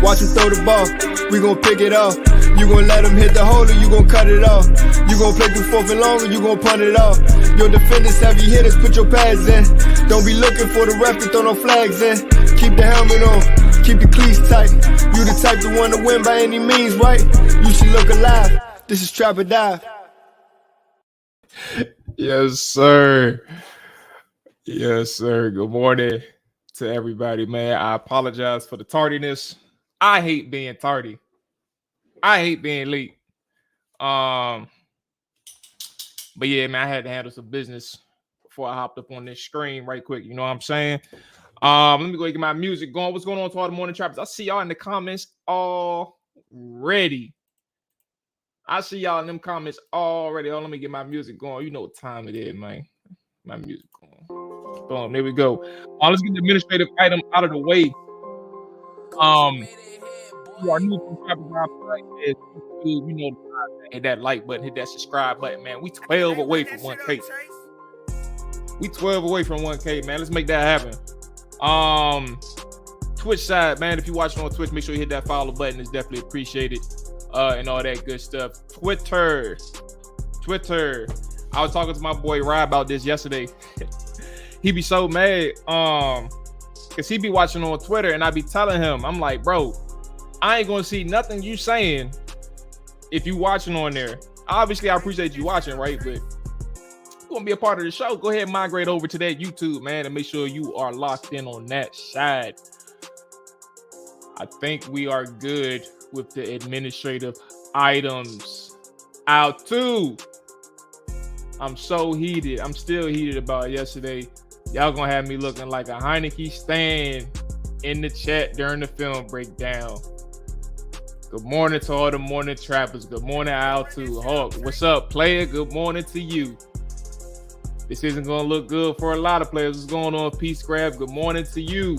Watch him throw the ball, we gon' pick it off. You gon' let him hit the hole or you gon' cut it off. You gon' play through 4th and long or you gon' punt it off. Your defenders heavy hitters, put your pads in. Don't be looking for the ref to throw no flags in. Keep the helmet on, keep the cleats tight. You the type to want to win by any means, right? You should look alive. This is Trap or Dive. Yes, sir. Yes, sir. Good morning to everybody, man. I apologize for the tardiness. I hate being tardy. I hate being late. But yeah, man, I had to handle some business before I hopped up on this screen right quick. You know what I'm saying? Let me go get my music going. What's going on to all the morning trappers? I see y'all in the comments already. I see y'all in them comments already. Oh, let me get my music going. You know what time it is, man. My music going. Boom, there we go. Let's get the administrative item out of the way. You are new to Trap Podcast. You know, hit that like button, hit that subscribe button, man. We 12 away from 1K. We 12 away from 1K, man. Let's make that happen. Twitch side, man. If you're watching on Twitch, make sure you hit that follow button. It's definitely appreciated. And all that good stuff. Twitter. I was talking to my boy Rye about this yesterday. He be so mad, cause he be watching on Twitter, and I be telling him, I'm like, bro, I ain't gonna see nothing you saying if you watching on there. Obviously, I appreciate you watching, right? But you gonna be a part of the show, go ahead and migrate over to that YouTube, man, and make sure you are locked in on that side. I think we are good with the administrative items out too. I'm so heated. I'm still heated about yesterday. Y'all gonna have me looking like a Heinicke stand in the chat during the film breakdown. Good morning to all the morning trappers. Good morning, Al2 Hawk. What's up, player? Good morning to you. This isn't gonna look good for a lot of players. What's going on, Peace Grab? Good morning to you.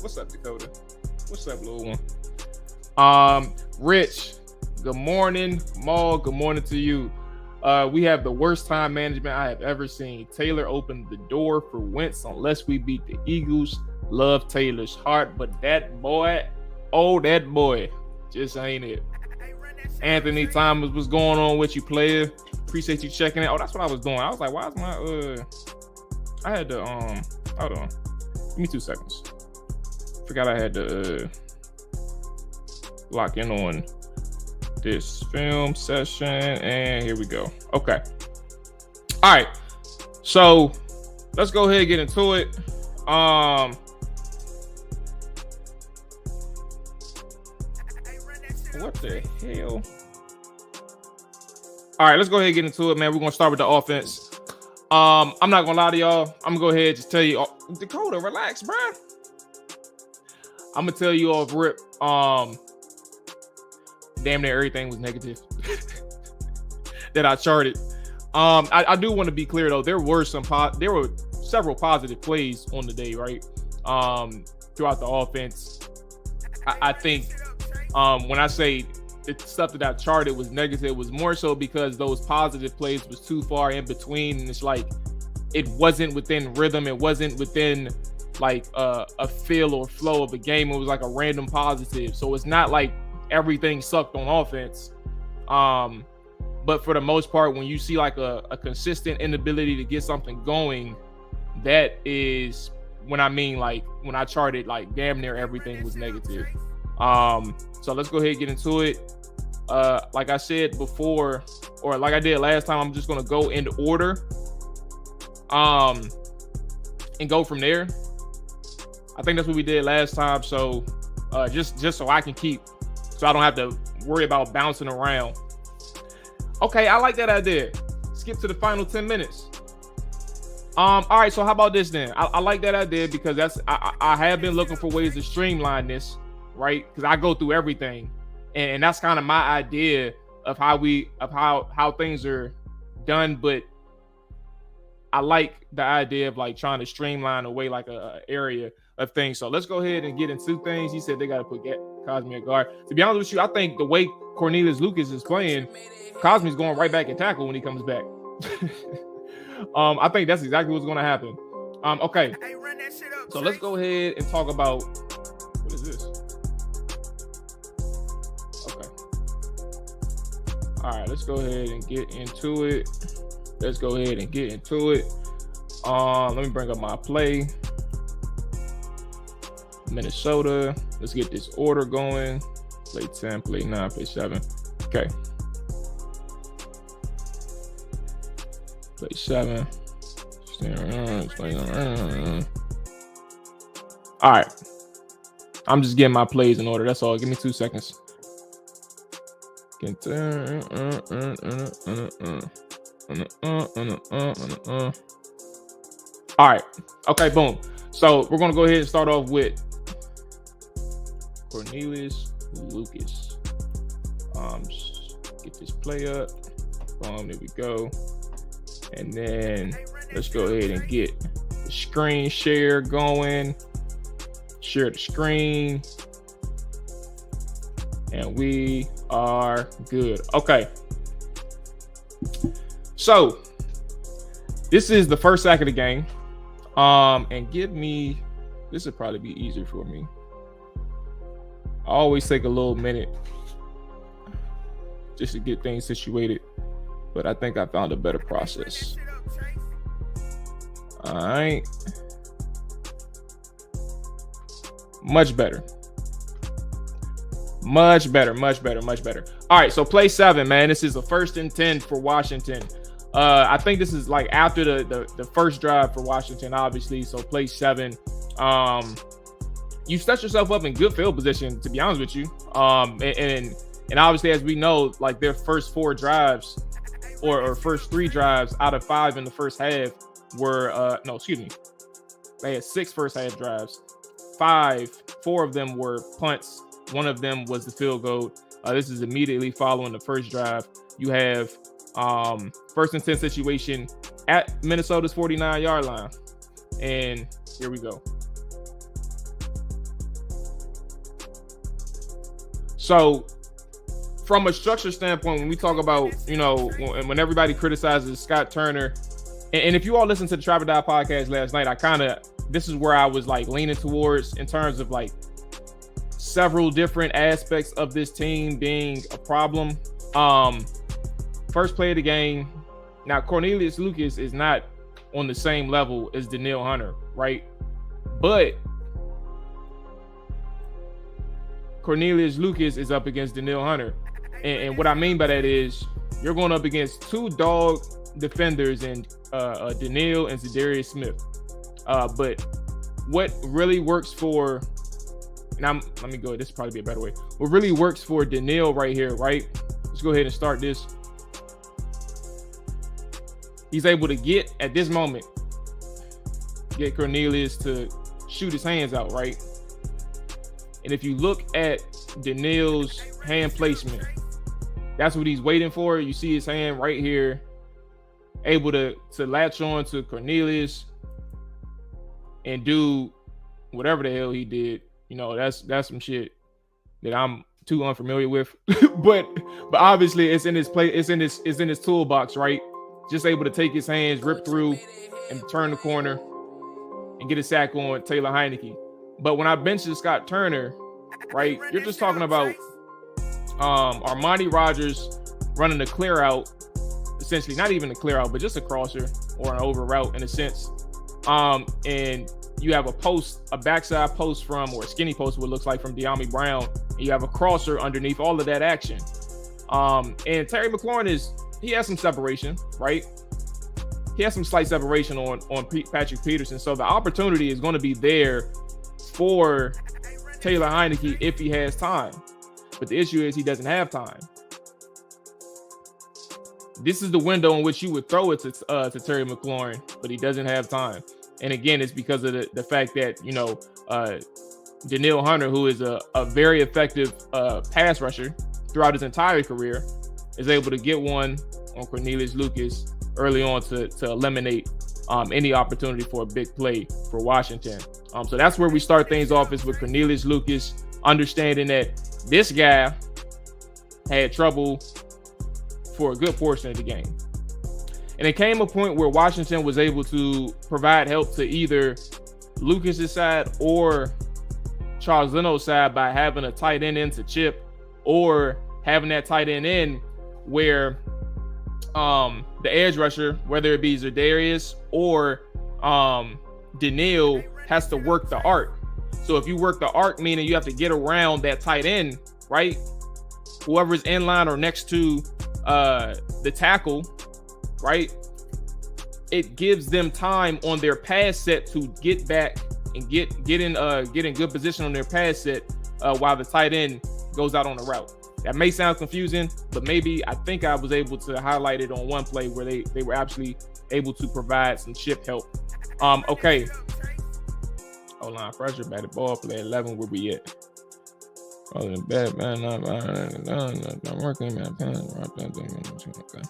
What's up, Dakota? What's up, little one? Rich, good morning. Mual, good morning to you. We have the worst time management I have ever seen. Taylor opened the door for Wentz unless we beat the Eagles. Love Taylor's heart, but that boy, just ain't it. Anthony Thomas, what's going on with you, player? Appreciate you checking it. Oh, that's what I was doing. I was like, why is my I had to hold on. Give me 2 seconds. Forgot I had to lock in on this film session, and here we go. Okay. All right. So let's go ahead and get into it. What the hell? All right, let's go ahead and get into it, man. We're gonna start with the offense. I'm not gonna lie to y'all. I'm gonna go ahead and just tell you, Dakota, relax, bro. I'm gonna tell you off rip. Damn near everything was negative that I charted. I do want to be clear though. There were several positive plays on the day, right? Throughout the offense. I think when I say the stuff that I charted was negative, it was more so because those positive plays was too far in between, and it's like it wasn't within rhythm. It wasn't within like a feel or flow of a game. It was like a random positive. So it's not like everything sucked on offense. But for the most part, when you see like a consistent inability to get something going, that is when I mean like when I charted like damn near everything was negative. So let's go ahead and get into it. Like I said before, or like I did last time, I'm just gonna go in order and go from there. I think that's what we did last time. So just so I can keep, so I don't have to worry about bouncing around. Okay, I like that idea. Skip to the final 10 minutes. All right, so how about this then? I like that idea because I have been looking for ways to streamline this, right? Because I go through everything, and that's kind of my idea of how things are done. But I like the idea of like trying to streamline away like a area of things. So let's go ahead and get into things. He said they got to put Cosme at guard. To be honest with you, I think the way Cornelius Lucas is playing, Cosme's going right back and tackle when he comes back. I think that's exactly what's going to happen. Okay, so let's go ahead and talk about, what is this? All right, let's go ahead and get into it. Let me bring up my play. Minnesota. Let's get this order going. Play 10, play 9, play 7. Okay. Play 7. All right. I'm just getting my plays in order. That's all. Give me 2 seconds. All right. Okay, boom. So we're going to go ahead and start off with Cornelius Lucas. Get this play up. Boom, there we go. And then let's go ahead and get the screen share going. Share the screen. And we are good. Okay. So this is the first sack of the game. And give me, this would probably be easier for me. I always take a little minute just to get things situated, but I think I found a better process. All right. Much better. All right, so play 7, man. This is a 1st and 10 for Washington. I think this is like after the first drive for Washington, obviously. So play 7. You set yourself up in good field position, to be honest with you. And obviously, as we know, like their first 4 drives or first 3 drives out of 5 in the first half were they had 6 first half drives. 4 of them were punts. 1 of them was the field goal. This is immediately following the first drive. You have 1st and 10 situation at Minnesota's 49-yard line. And here we go. So from a structure standpoint, when we talk about, when everybody criticizes Scott Turner, and if you all listened to the Trap or Die podcast last night, this is where I was like leaning towards in terms of like several different aspects of this team being a problem. First play of the game. Now, Cornelius Lucas is not on the same level as Danielle Hunter, right? But Cornelius Lucas is up against Danielle Hunter. And what I mean by that is you're going up against 2 dog defenders in Danielle and Zadarius Smith. But what really works for, let me go, this would probably be a better way. What really works for Danielle right here, right? Let's go ahead and start this. He's able to get, at this moment, get Cornelius to shoot his hands out, right? And if you look at Danielle's hand placement, that's what he's waiting for. You see his hand right here, able to latch on to Cornelius and do whatever the hell he did. That's some shit that I'm too unfamiliar with. but obviously it's in his toolbox, right? Just able to take his hands, rip through, and turn the corner and get a sack on Taylor Heinicke. But when I mentioned Scott Turner, right, you're just talking about Armani Rogers running a clear out, essentially not even a clear out, but just a crosser or an over route in a sense. And you have a backside post or a skinny post, what looks like from De'Ami Brown, and you have a crosser underneath all of that action. And Terry McLaurin he has some separation, right? He has some slight separation on Patrick Peterson. So the opportunity is going to be there for Taylor Heinicke if he has time. But the issue is he doesn't have time. This is the window in which you would throw it to Terry McLaurin, but he doesn't have time. And again, it's because of the fact that, Danielle Hunter, who is a very effective pass rusher throughout his entire career, is able to get one on Cornelius Lucas early on to eliminate any opportunity for a big play for Washington. So that's where we start things off, is with Cornelius Lucas, understanding that this guy had trouble for a good portion of the game. And it came a point where Washington was able to provide help to either Lucas's side or Charles Leno's side by having a tight end in to chip, or having that tight end in where the edge rusher, whether it be Za'Darius or Daniil, has to work the arc. So if you work the arc, meaning you have to get around that tight end, right? Whoever's in line or next to the tackle, right? It gives them time on their pass set to get back and get in good position on their pass set while the tight end goes out on the route. That may sound confusing, but maybe I think I was able to highlight it on one play where they were actually able to provide some shift help. Okay. Hold on, pressure, batted ball, play 11, where we at? Oh, bad man, not working, man. Okay.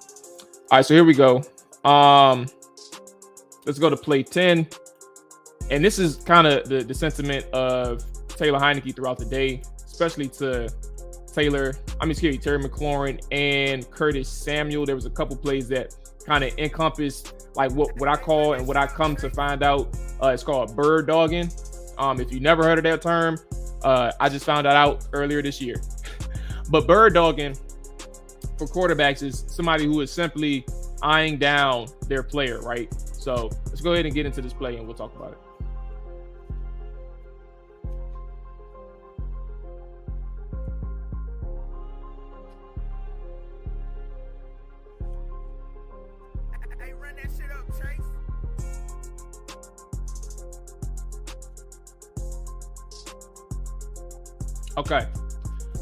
All right, so here we go. Let's go to play 10. And this is kind of the sentiment of Taylor Heinicke throughout the day, especially to Terry McLaurin and Curtis Samuel. There was a couple plays that kind of encompassed like what I call and what I come to find out it's called bird dogging. If you never heard of that term, I just found that out earlier this year. But bird dogging for quarterbacks is somebody who is simply eyeing down their player, right? So let's go ahead and get into this play and we'll talk about it. Okay,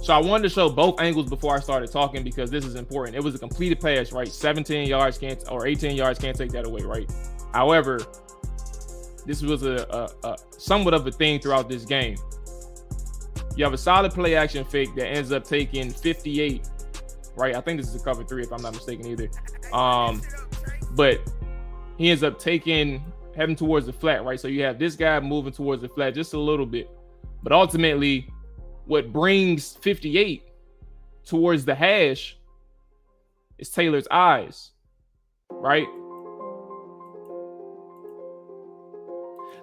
so I wanted to show both angles before I started talking because this is important. It was a completed pass, right? 17 yards or 18 yards can't take that away, right? However, this was a somewhat of a theme throughout this game. You have a solid play action fake that ends up taking 58, right? I think this is a cover 3 if I'm not mistaken either. But he ends up heading towards the flat, right? So you have this guy moving towards the flat just a little bit, but ultimately, what brings 58 towards the hash is Taylor's eyes, right?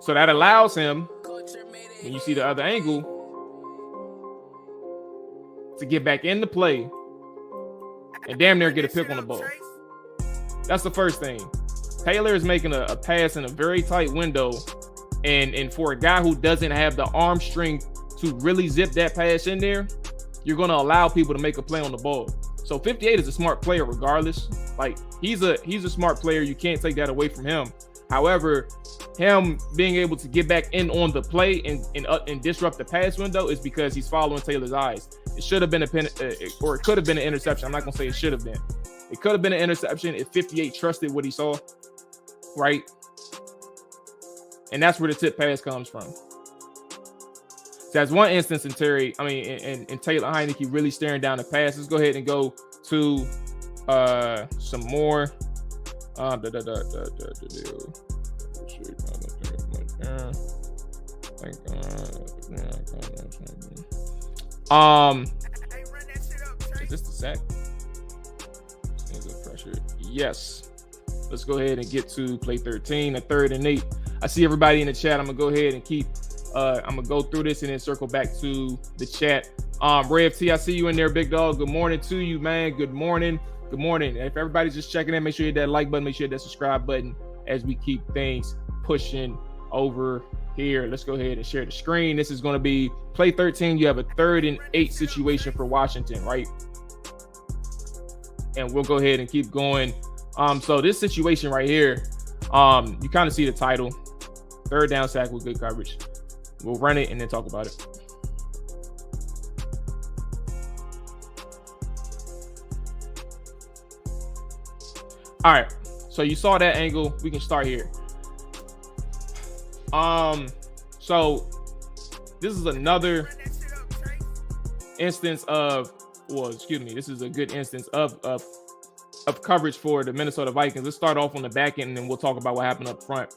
So that allows him, when you see the other angle, to get back into play and damn near get a pick on the ball. That's the first thing. Taylor is making a pass in a very tight window, and for a guy who doesn't have the arm strength to really zip that pass in there, you're going to allow people to make a play on the ball. So 58 is a smart player regardless. Like he's a smart player. You can't take that away from him. However, him being able to get back in on the play and disrupt the pass window is because he's following Taylor's eyes. It should have been or it could have been an interception. I'm not going to say it should have been. It could have been an interception if 58 trusted what he saw, right? And that's where the tip pass comes from. That's one instance in Taylor Heinicke really staring down the pass. Let's go ahead and go to some more. Is this the sack? Pressure. Yes. Let's go ahead and get to play 13, a 3rd and 8. I see everybody in the chat. I'm gonna go ahead and keep. I'm gonna go through this and then circle back to the chat. Ray of T, I see you in there, big dog. Good morning to you, man. Good morning. Good morning. If everybody's just checking in, make sure you hit that like button, make sure you hit that subscribe button as we keep things pushing over here. Let's go ahead and share the screen. This is going to be play 13. You have a 3rd and 8 situation for Washington, right? And we'll go ahead and keep going. So this situation right here, you kind of see the title, 3rd down sack with good coverage. We'll run it and then talk about it. All right, so you saw that angle. We can start here. So this is another instance of, this is a good instance of coverage for the Minnesota Vikings. Let's start off on the back end and then we'll talk about what happened up front.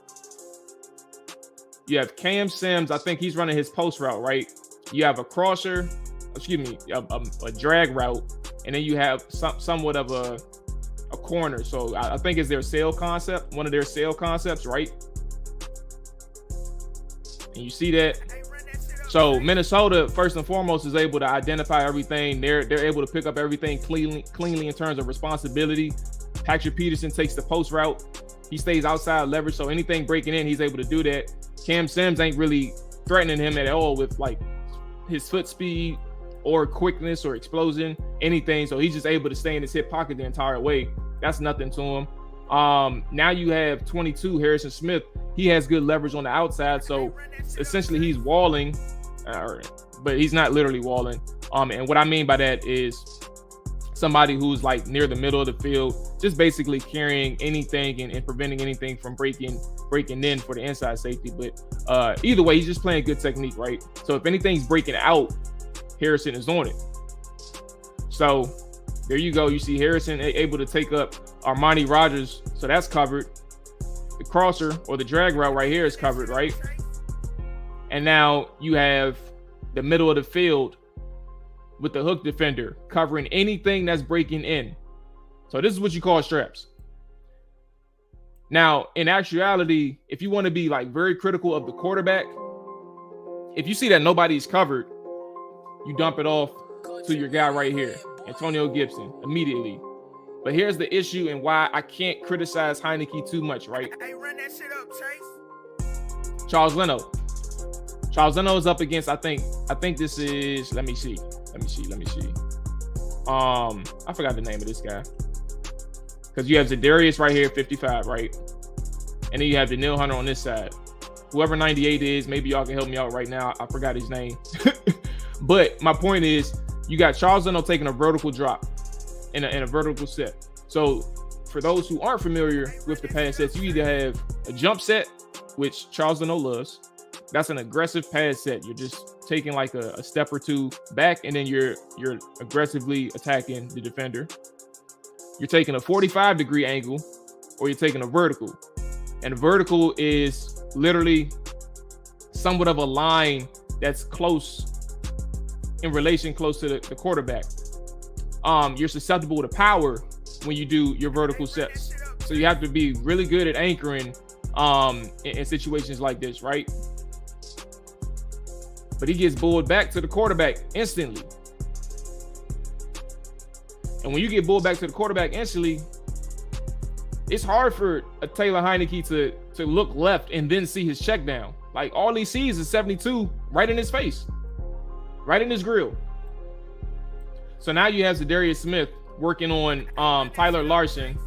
You have Cam Sims. I think he's running his post route, right? You have a crosser, a drag route, and then you have somewhat of a corner. So I think it's their sail concept, one of their sail concepts, right? And you see that. So Minnesota, first and foremost, is able to identify everything. They're able to pick up everything cleanly in terms of responsibility. Patrick Peterson takes the post route. He stays outside leverage, so anything breaking in, he's able to do that. Cam Sims ain't really threatening him at all with like his foot speed or quickness or explosion, anything. So he's just able to stay in his hip pocket the entire way. That's nothing to him. Now you have 22, Harrison Smith. He has good leverage on the outside, so essentially he's walling, but he's not literally walling. And what I mean by that is somebody who's like near the middle of the field, just basically carrying anything and preventing anything from breaking in for the inside safety. But either way, he's just playing good technique, right? So if anything's breaking out, Harrison is on it. So there you go. You see Harrison able to take up Armani Rogers, so that's covered. The crosser or the drag route right here is covered, right? And now you have the middle of the field with the hook defender covering anything that's breaking in. So this is what you call straps. Now, in actuality, if you want to be like very critical of the quarterback, if you see that nobody's covered, you dump it off to your guy right here, Antonio Gibson, immediately. But here's the issue and why I can't criticize Heinicke too much, right? Hey, run that shit up, Chase. Charles Leno. Charles Leno is up against, I think this is, let me see. I forgot the name of this guy. Because you have Zadarius right here, 55, right? And then you have Daniil Hunter on this side. Whoever 98 is, maybe y'all can help me out right now. I forgot his name. But my point is, you got Charles Leno taking a vertical drop in a vertical set. So for those who aren't familiar with the pass sets, you either have a jump set, which Charles Leno loves. That's an aggressive pass set. You're just taking like a step or two back, and then you're aggressively attacking the defender. You're taking a 45-degree angle, or you're taking a vertical. And a vertical is literally somewhat of a line that's close in relation close to the quarterback. You're susceptible to power when you do your vertical sets. So you have to be really good at anchoring in situations like this, right? But he gets bulled back to the quarterback instantly. And when you get bulled back to the quarterback instantly, it's hard for a Taylor Heinicke to look left and then see his check down. Like, all he sees is 72 right in his face, right in his grill. So now you have Zadarius Smith working on Tyler Larson,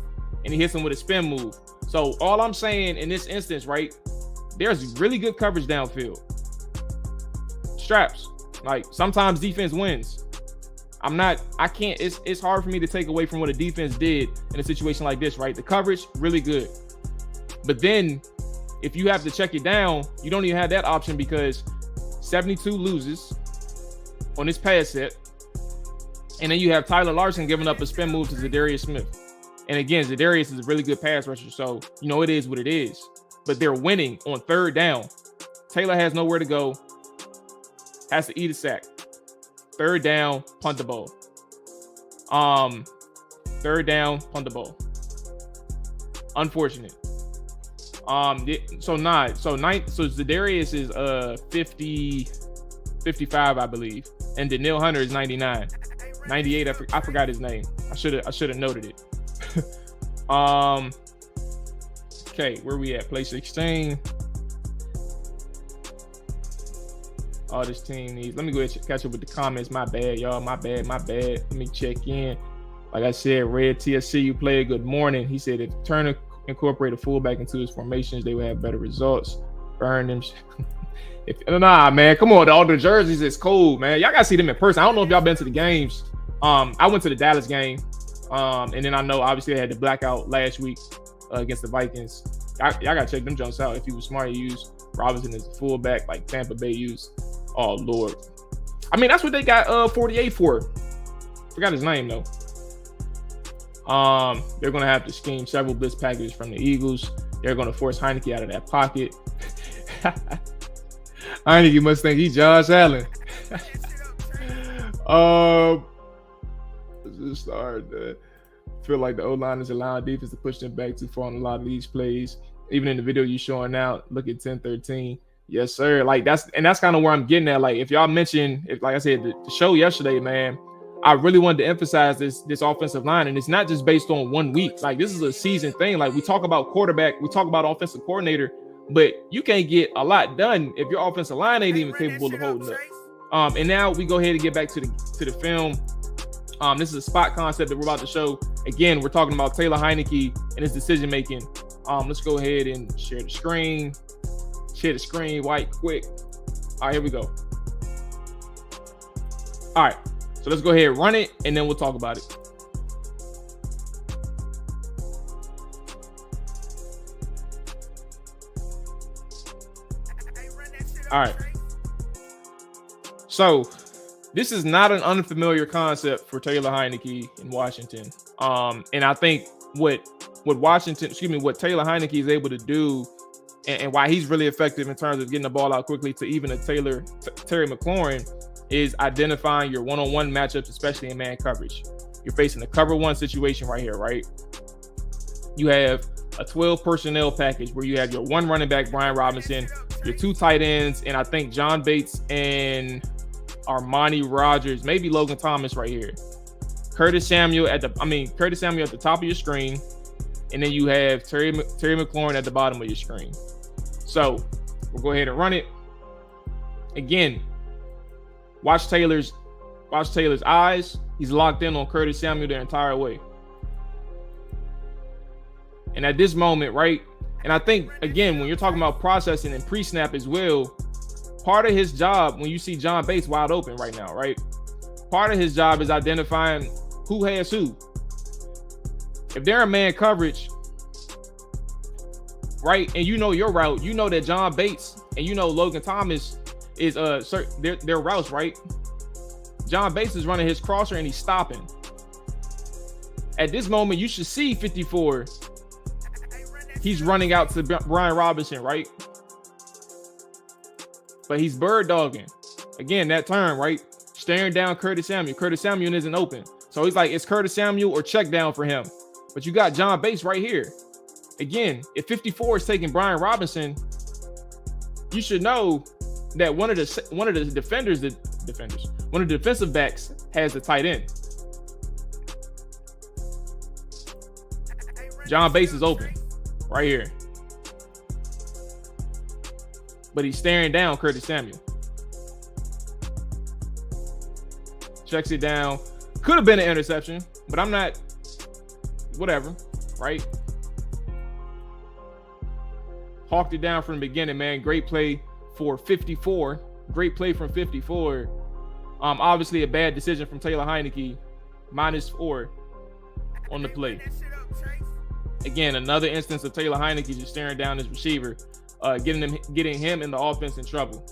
and he hits him with a spin move. So all I'm saying in this instance, right, there's really good coverage downfield. Straps. Like, sometimes defense wins. It's hard for me to take away from what a defense did in a situation like this, right? The coverage, really good. But then if you have to check it down, you don't even have that option because 72 loses on this pass set. And then you have Tyler Larson giving up a spin move to Zadarius Smith. And again, Zadarius is a really good pass rusher, so you know it is what it is. But they're winning on third down. Taylor has nowhere to go. Has to eat a sack. Third down, punt the ball. Third down, punt the ball. Unfortunate. So Zadarius is 55, I believe. And Daniil Hunter is 99. 98, I forgot his name. I should have noted it. Okay, where we at? Play 16. Oh, this team needs. Let me go ahead and catch up with the comments. My bad, y'all. My bad. Let me check in. Like I said, Red TSCU player, good morning. He said if Turner incorporate a fullback into his formations, they would have better results. Burn them. Nah, man, come on. All the jerseys is cool, man. Y'all gotta see them in person. I don't know if y'all been to the games. I went to the Dallas game, and then I know obviously they had the blackout last week against the Vikings. Y'all gotta check them jumps out. If you were smart, you use Robinson as a fullback, like Tampa Bay used. Oh Lord, I mean that's what they got 48 for. Forgot his name though. They're gonna have to scheme several blitz packages from the Eagles. They're gonna force Heinicke out of that pocket. Heinicke must think he's Josh Allen. Just start. Feel like the O-line is allowing defense to push them back too far on a lot of these plays. Even in the video you're showing out, look at 10-13. Yes, sir. Like that's kind of where I'm getting at. Like if y'all mentioned, like I said, the show yesterday, man, I really wanted to emphasize this offensive line, and it's not just based on 1 week. Like this is a season thing. Like we talk about quarterback, we talk about offensive coordinator, but you can't get a lot done if your offensive line ain't even capable of holding up. And now we go ahead and get back to the film. This is a spot concept that we're about to show. Again, we're talking about Taylor Heinicke and his decision making. Let's go ahead and share the screen. Share the screen right quick. All right, here we go. All right, so let's go ahead and run it, and then we'll talk about it. All right. So this is not an unfamiliar concept for Taylor Heinicke in Washington. And I think what Taylor Heinicke is able to do, and why he's really effective in terms of getting the ball out quickly to even a Terry McLaurin, is identifying your one-on-one matchups, especially in man coverage. You're facing a cover one situation right here, right? You have a 12 personnel package where you have your one running back, Brian Robinson, your two tight ends, and I think John Bates and Armani Rogers, maybe Logan Thomas right here. Curtis Samuel at the top of your screen, and then you have Terry McLaurin at the bottom of your screen. So we'll go ahead and run it. Again, watch Taylor's eyes. He's locked in on Curtis Samuel the entire way. And at this moment, right? And I think, again, when you're talking about processing and pre-snap as well, part of his job, when you see John Bates wide open right now, right? Part of his job is identifying who has who. If they're in man coverage, right, and you know your route, you know that John Bates and you know Logan Thomas is their routes, right? John Bates is running his crosser and he's stopping. At this moment, you should see 54. He's running out to Brian Robinson, right? But he's bird dogging. Again, that term, right? Staring down Curtis Samuel. Curtis Samuel isn't open. So he's like, it's Curtis Samuel or check down for him. But you got John Bates right here. Again, if 54 is taking Brian Robinson, you should know that one of the defensive backs has the tight end. John Bates is open right here. But he's staring down Curtis Samuel. Checks it down. Could have been an interception, but I'm not. Whatever, right? Hawked it down from the beginning, man. Great play for 54. Great play from 54. Obviously a bad decision from Taylor Heinicke. -4 on the play. Again, another instance of Taylor Heinicke just staring down his receiver, getting him in the offense in trouble.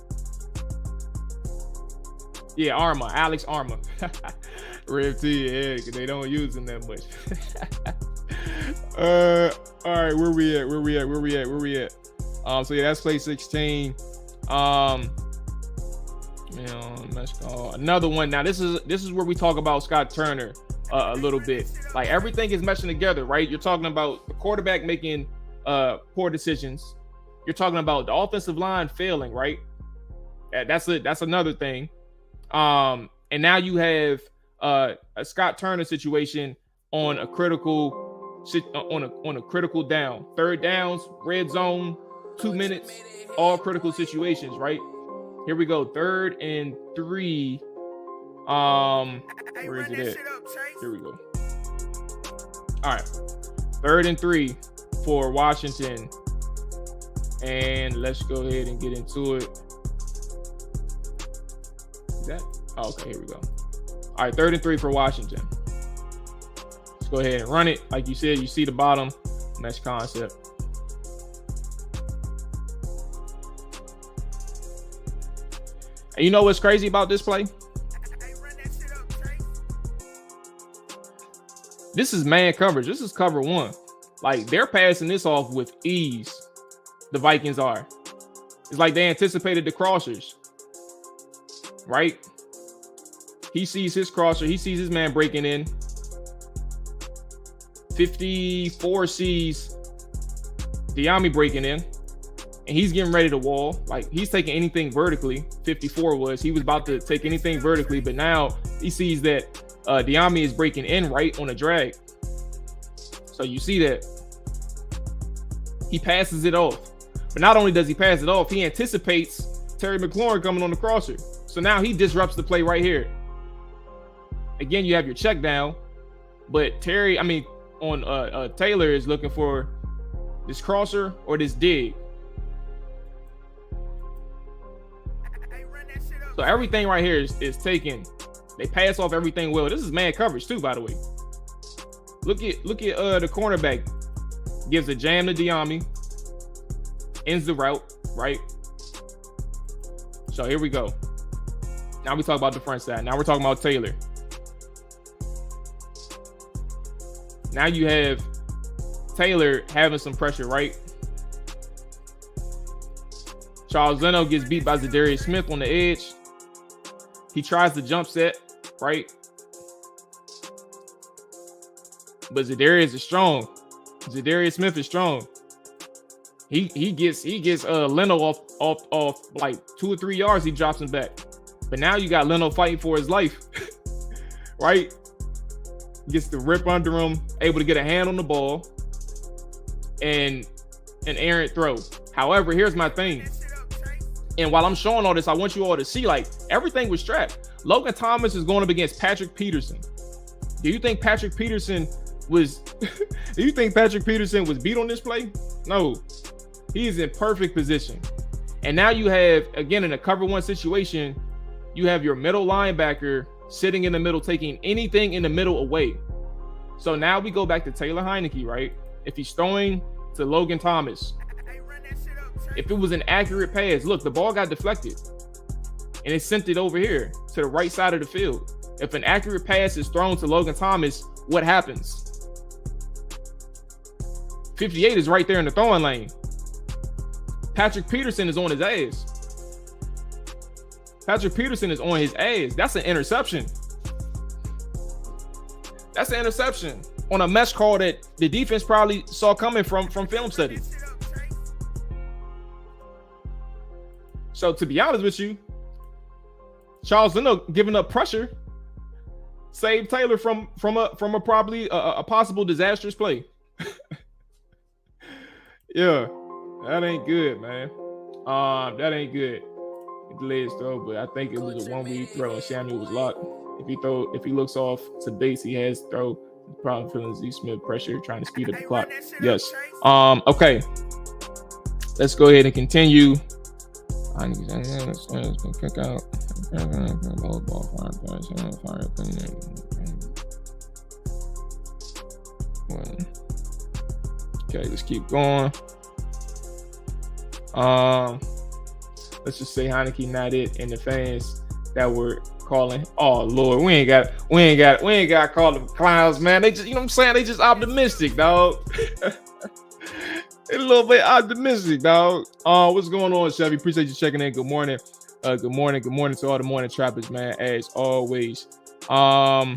Yeah, Alex Arma. Rev T, yeah, because they don't use him that much. All right, where we at? So yeah, that's play 16. Another one. Now this is where we talk about Scott Turner a little bit. Like everything is meshing together, right? You're talking about the quarterback making poor decisions. You're talking about the offensive line failing, right? That's another thing. And now you have a Scott Turner situation on a critical down. Third downs, red zone, 2 minutes, all critical situations, right? Here we go. 3rd and 3. Where is it at? Here we go. All right. 3rd and 3 for Washington. And let's go ahead and get into it. Is that? Oh, okay, here we go. All right, 3rd and 3 for Washington. Let's go ahead and run it. Like you said, you see the bottom mesh concept. And you know what's crazy about this play? This is man coverage. This is cover one. Like they're passing this off with ease. The Vikings are. It's like they anticipated the crossers. Right? He sees his crosser. He sees his man breaking in. 54 sees Diami breaking in. and he's getting ready to wall. Like, he's taking anything vertically. 54 was. He was about to take anything vertically, but now he sees that Diame is breaking in right on a drag. So you see that. He passes it off. But not only does he pass it off, he anticipates Terry McLaurin coming on the crosser. So now he disrupts the play right here. Again, you have your check down, but Taylor is looking for this crosser or this dig. So everything right here is taken. They pass off everything well. This is man coverage too, by the way. Look at the cornerback. Gives a jam to Diame. Ends the route, right? So here we go. Now we talk about the front side. Now we're talking about Taylor. Now you have Taylor having some pressure, right? Charles Leno gets beat by Zadarius Smith on the edge. He tries the jump set, right? But Zadarius is strong. Zadarius Smith is strong. He gets Leno off like 2 or 3 yards. He drops him back. But now you got Leno fighting for his life, right? Gets the rip under him, able to get a hand on the ball, and an errant throw. However, here's my thing. And while I'm showing all this, I want you all to see, like, everything was strapped. Logan Thomas is going up against Patrick Peterson. Do you think Patrick Peterson was beat on this play? No. He is in perfect position. And now you have, again, in a cover one situation, you have your middle linebacker sitting in the middle, taking anything in the middle away. So now we go back to Taylor Heinicke, right? If he's throwing to Logan Thomas, if it was an accurate pass, look, the ball got deflected and it sent it over here to the right side of the field. If an accurate pass is thrown to Logan Thomas, what happens? 58 is right there in the throwing lane. Patrick Peterson is on his ass. Patrick Peterson is on his ass. That's an interception. That's an interception on a mesh call that the defense probably saw coming from film study. So to be honest with you, Charles Leno giving up pressure saved Taylor from a probably a possible disastrous play. Yeah, that ain't good, man. That ain't good. It delayed his throw, but I think it was a one-week throw and Samuel was locked. If he looks off to base, he has throw. Probably feeling Z Smith pressure, trying to speed up the clock. Yes. Okay. Let's go ahead and continue. Kick out. Okay, let's keep going. Let's just say Heinicke not it, and the fans that were calling, oh Lord, we ain't got to call them clowns, man. They just, you know what I'm saying? They just optimistic, dog. They're a little bit optimistic, dog. What's going on, Chevy? Appreciate you checking in. Good morning. Good morning to all the morning trappers, man. As always. All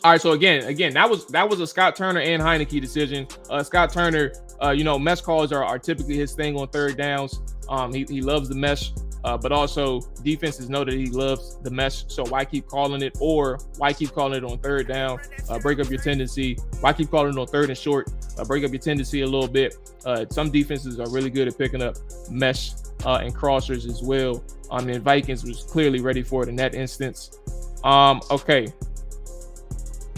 right, so again, that was a Scott Turner and Heinicke decision. Scott Turner, mesh calls are typically his thing on third downs. He loves the mesh, but also defenses know that he loves the mesh. So why keep calling it, or why keep calling it on third down? Break up your tendency. Why keep calling it on third and short? Break up your tendency a little bit. Some defenses are really good at picking up mesh and crossers as well. And Vikings was clearly ready for it in that instance. Okay.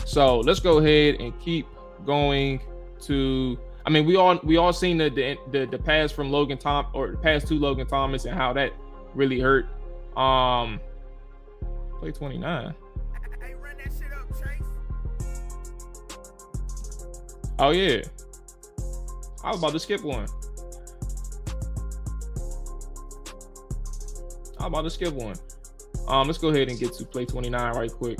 So let's go ahead and keep going to. I mean, we all seen the pass from Logan or the pass to Logan Thomas and how that really hurt. Play 29. Hey, run that shit up, Chase. Oh yeah, I was about to skip one. Let's go ahead and get to play 29 right quick.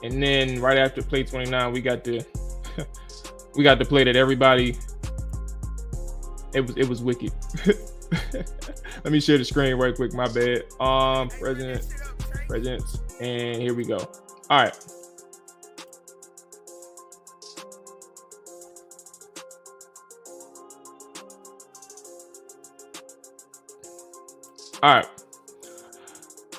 And then right after play 29, we got the play that everybody. It was wicked. Let me share the screen right quick. My bad. Presidents, and here we go. All right. All right.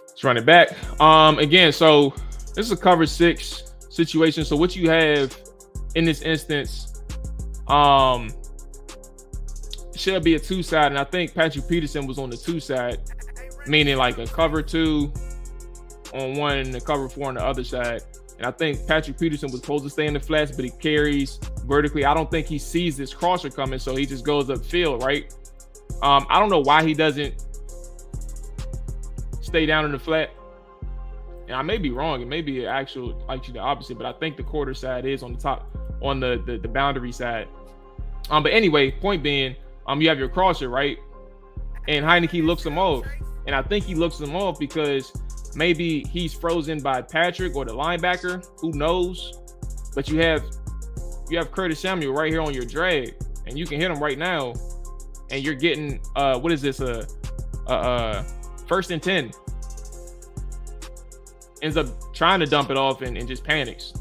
Let's run it back. Again, so this is a cover 6 situation. So what you have in this instance, should be a 2 side, and I think Patrick Peterson was on the 2 side, meaning like a cover 2 on one and a cover 4 on the other side. And I think Patrick Peterson was supposed to stay in the flats, but he carries vertically. I don't think he sees this crosser coming, so he just goes upfield, right? I don't know why he doesn't stay down in the flat. And I may be wrong. It may be actually the opposite, but I think the quarter side is on the top, on the boundary side. But anyway, point being, you have your crosser, right? And Heinicke looks him off. And I think he looks him off because maybe he's frozen by Patrick or the linebacker. Who knows? But you have Curtis Samuel right here on your drag, and you can hit him right now. And you're getting what is this? First and 10. Ends up trying to dump it off and just panics.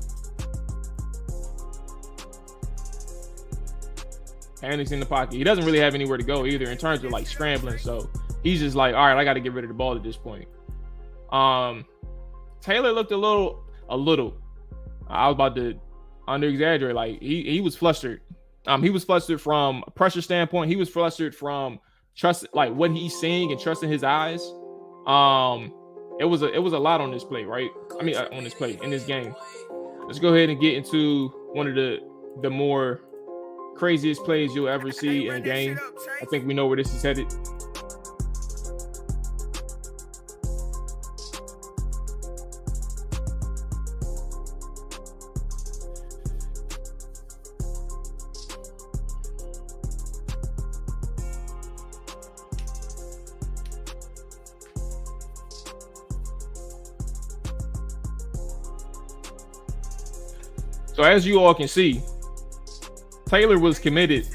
Panics in the pocket. He doesn't really have anywhere to go either in terms of like scrambling. So he's just like, all right, I got to get rid of the ball at this point. Taylor looked a little. I was about to under exaggerate. Like he was flustered. He was flustered from a pressure standpoint. He was flustered from trust, like what he's seeing and trusting his eyes. It was a lot on this play, right? I mean, on this play in this game. Let's go ahead and get into one of the more craziest plays you'll ever see in a game. I think we know where this is headed. So as you all can see, Taylor was committed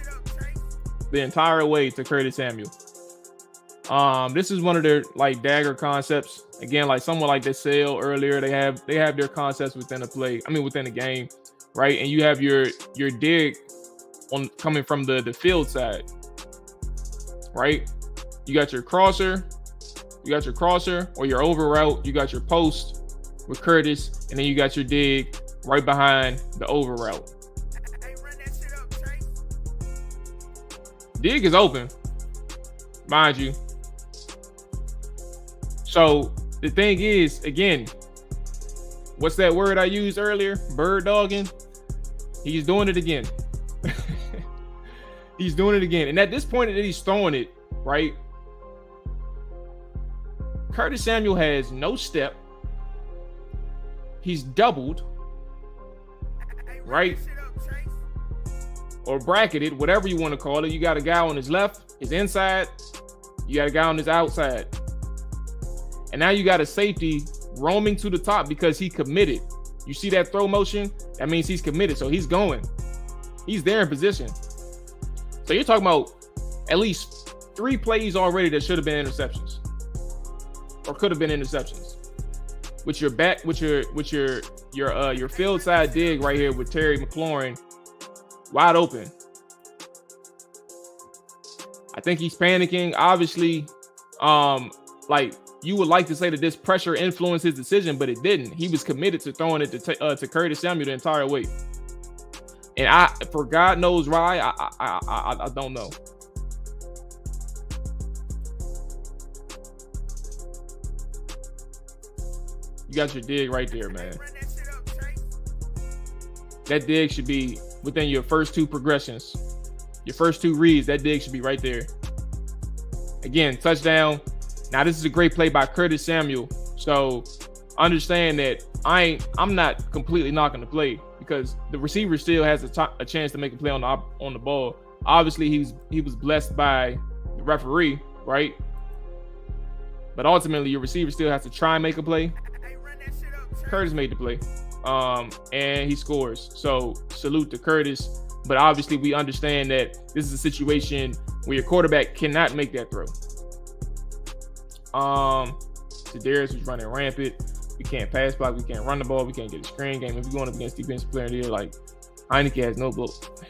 the entire way to Curtis Samuel. This is one of their like dagger concepts. Again, like someone like they said earlier, they have their concepts within a play. I mean, within a game, right? And you have your dig on coming from the field side, right? You got your crosser, or your over route. You got your post with Curtis, and then you got your dig right behind the over route. Dig is open, mind you. So the thing is, again, what's that word I used earlier? Bird dogging. He's doing it again. He's doing it again. And at this point that he's throwing it, right? Curtis Samuel has no step. He's doubled, right? Or bracketed, whatever you want to call it. You got a guy on his left, his inside. You got a guy on his outside. And now you got a safety roaming to the top because he committed. You see that throw motion? That means he's committed. So he's going. He's there in position. So you're talking about at least 3 plays already that should have been interceptions. Or could have been interceptions. With your back, with your field side dig right here with Terry McLaurin wide open. I think he's panicking. Obviously, like you would like to say that this pressure influenced his decision, but it didn't. He was committed to throwing it to Curtis Samuel the entire way. And for God knows why, I don't know. You got your dig right there, man. That dig should be within your first 2 progressions. Your first 2 reads, that dig should be right there. Again, touchdown. Now, this is a great play by Curtis Samuel. So understand that I'm not completely knocking the play because the receiver still has a chance to make a play on the ball. Obviously, he was blessed by the referee, right? But ultimately, your receiver still has to try and make a play. Curtis made the play. And he scores. So salute to Curtis. But obviously we understand that this is a situation where your quarterback cannot make that throw. Sedarius was running rampant. We can't pass block. We can't run the ball. We can't get a screen game. If we're going up against defensive player there, like Heinicke has no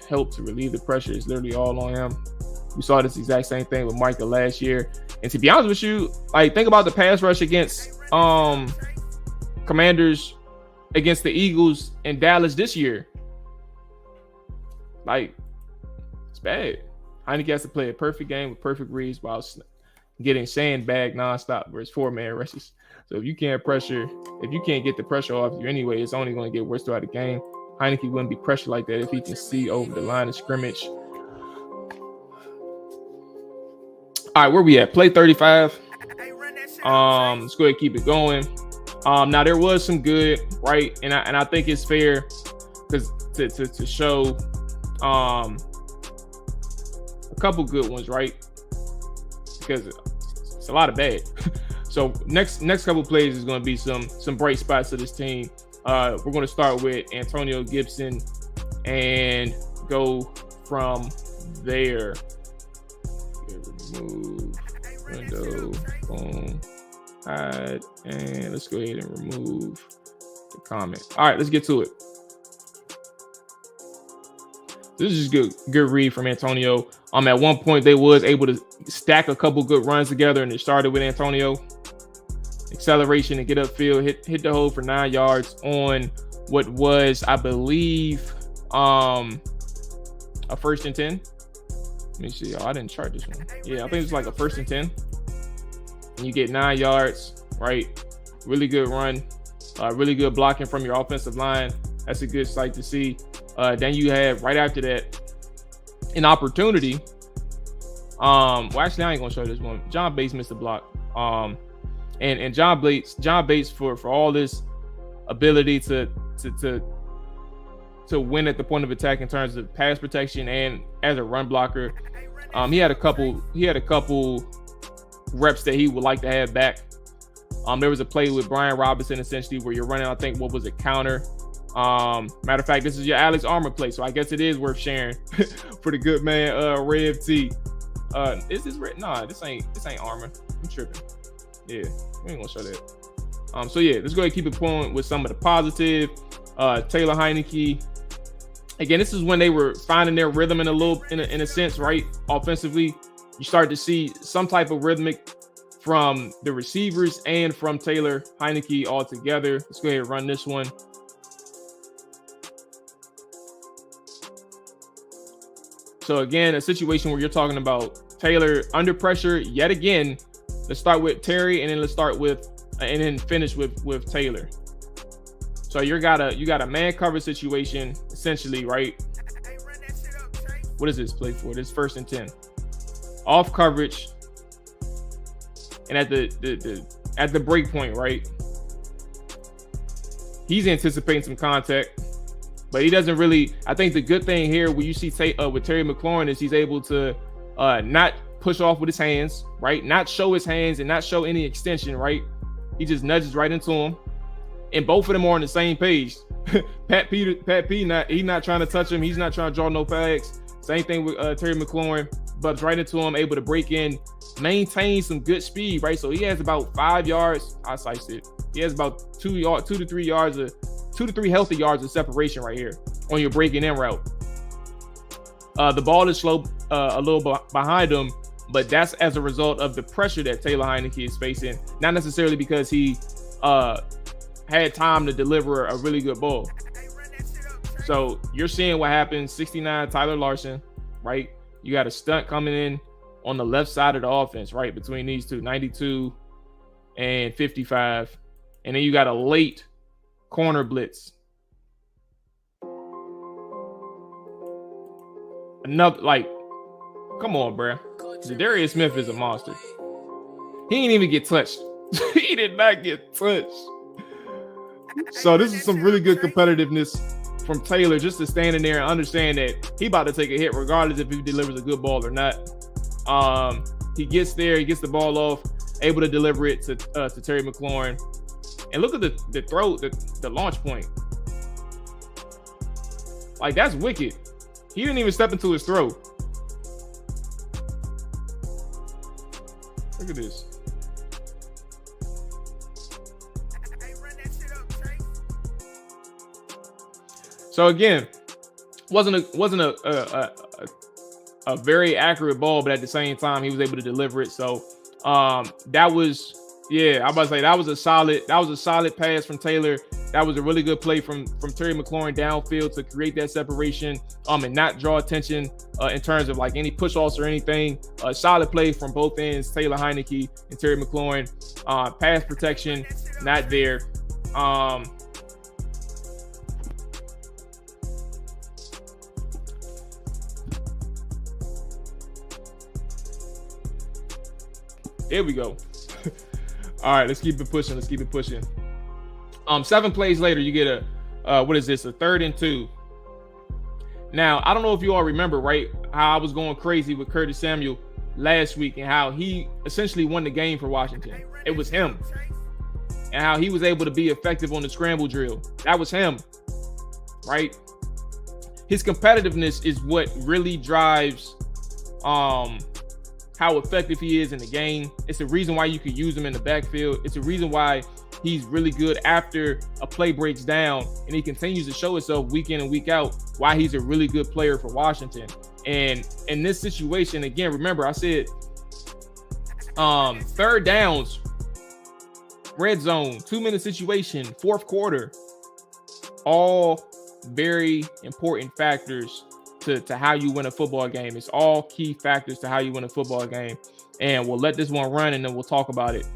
help to relieve the pressure. It's literally all on him. We saw this exact same thing with Michael last year. And to be honest with you, like think about the pass rush against Commanders against the Eagles and Dallas this year. Like, it's bad. Heinicke has to play a perfect game with perfect reads while getting sandbagged nonstop versus 4-man rushes. So if you can't get the pressure off you anyway, it's only going to get worse throughout the game. Heinicke wouldn't be pressured like that if he can see over the line of scrimmage. All right, where we at? Play 35. Let's go ahead and keep it going. Now there was some good, right? And I think it's fair because to show a couple good ones, right? Because it's a lot of bad. So next couple plays is going to be some bright spots of this team. We're going to start with Antonio Gibson and go from there. Remove window, boom, hide, and let's go ahead and remove the comment. All right, let's get to it. This is just good read from Antonio. At one point they was able to stack a couple good runs together, and it started with Antonio acceleration and get upfield, hit the hole for 9 yards on what was, I believe, a 1st and 10. Let me see. Oh, I didn't chart this one. Yeah, I think it's like a 1st and 10. And you get 9 yards, right? Really good run. Really good blocking from your offensive line. That's a good sight to see. Then you have right after that an opportunity. Well, actually, I ain't gonna show this one. John Bates missed the block. And John Bates for all this ability to win at the point of attack in terms of pass protection and as a run blocker. He had a couple reps that he would like to have back. There was a play with Brian Robinson essentially where you're running, I think, what was it, counter. Matter of fact, this is your Alex Armour play, so I guess it is worth sharing for the good man, Rev T. Is this red? Nah, this ain't Armour. I'm tripping. Yeah, we ain't gonna show that. So yeah, let's go ahead and keep it going with some of the positive. Taylor Heinicke. Again, this is when they were finding their rhythm in a sense, right? Offensively, you start to see some type of rhythmic from the receivers and from Taylor Heinicke all together. Let's go ahead and run this one. So again, a situation where you're talking about Taylor under pressure yet again. Let's start with Terry, and then let's start with and then finish with Taylor. So you got a man cover situation essentially, right? What is this play for? This 1st and 10. Off coverage, and at the break point, right? He's anticipating some contact, but he doesn't really. I think the good thing here, when you see with Terry McLaurin, is he's able to not push off with his hands, right? Not show his hands and not show any extension, right? He just nudges right into him. And both of them are on the same page. Pat P, he's not trying to touch him. He's not trying to draw no flags. Same thing with Terry McLaurin. Bumps right into him, able to break in, maintain some good speed, right? So he has about 5 yards. I sliced it. He has about 2 to 3 yards of 2 to 3 healthy yards of separation right here on your breaking in route. The ball is slow, a little behind him, but that's as a result of the pressure that Taylor Heinicke is facing, not necessarily because he had time to deliver a really good ball. So you're seeing what happens. 69 Tyler Larson, right? You got a stunt coming in on the left side of the offense, right? Between these two, 92 and 55. And then you got a late corner blitz. Another, like, come on, bruh. Darius Smith is a monster. He didn't even get touched. He did not get touched. So this is some really good competitiveness from Taylor, just to stand in there and understand that he about to take a hit regardless if he delivers a good ball or not. He gets there, he gets the ball off, able to deliver it to Terry McLaurin. And look at the throw, the launch point. Like, that's wicked. He didn't even step into his throw. Look at this. So again, wasn't a very accurate ball, but at the same time, he was able to deliver it. So That was, yeah, I'm about to say that was a solid pass from Taylor. That was a really good play from Terry McLaurin downfield to create that separation and not draw attention in terms of like any push-offs or anything. Solid play from both ends, Taylor Heinicke and Terry McLaurin. Pass protection, not there. There we go. All right, let's keep it pushing. 7 plays later, you get a what is this? A 3rd and 2. Now, I don't know if you all remember, right, how I was going crazy with Curtis Samuel last week and how he essentially won the game for Washington. It was him. And how he was able to be effective on the scramble drill. That was him, right? His competitiveness is what really drives how effective he is in the game. It's the reason why you could use him in the backfield. It's the reason why he's really good after a play breaks down, and he continues to show himself week in and week out why he's a really good player for Washington. And in this situation, again, remember I said 3rd downs, red zone, 2-minute situation, 4th quarter, all very important factors to how you win a football game. It's all key factors to how you win a football game. And we'll let this one run and then we'll talk about it.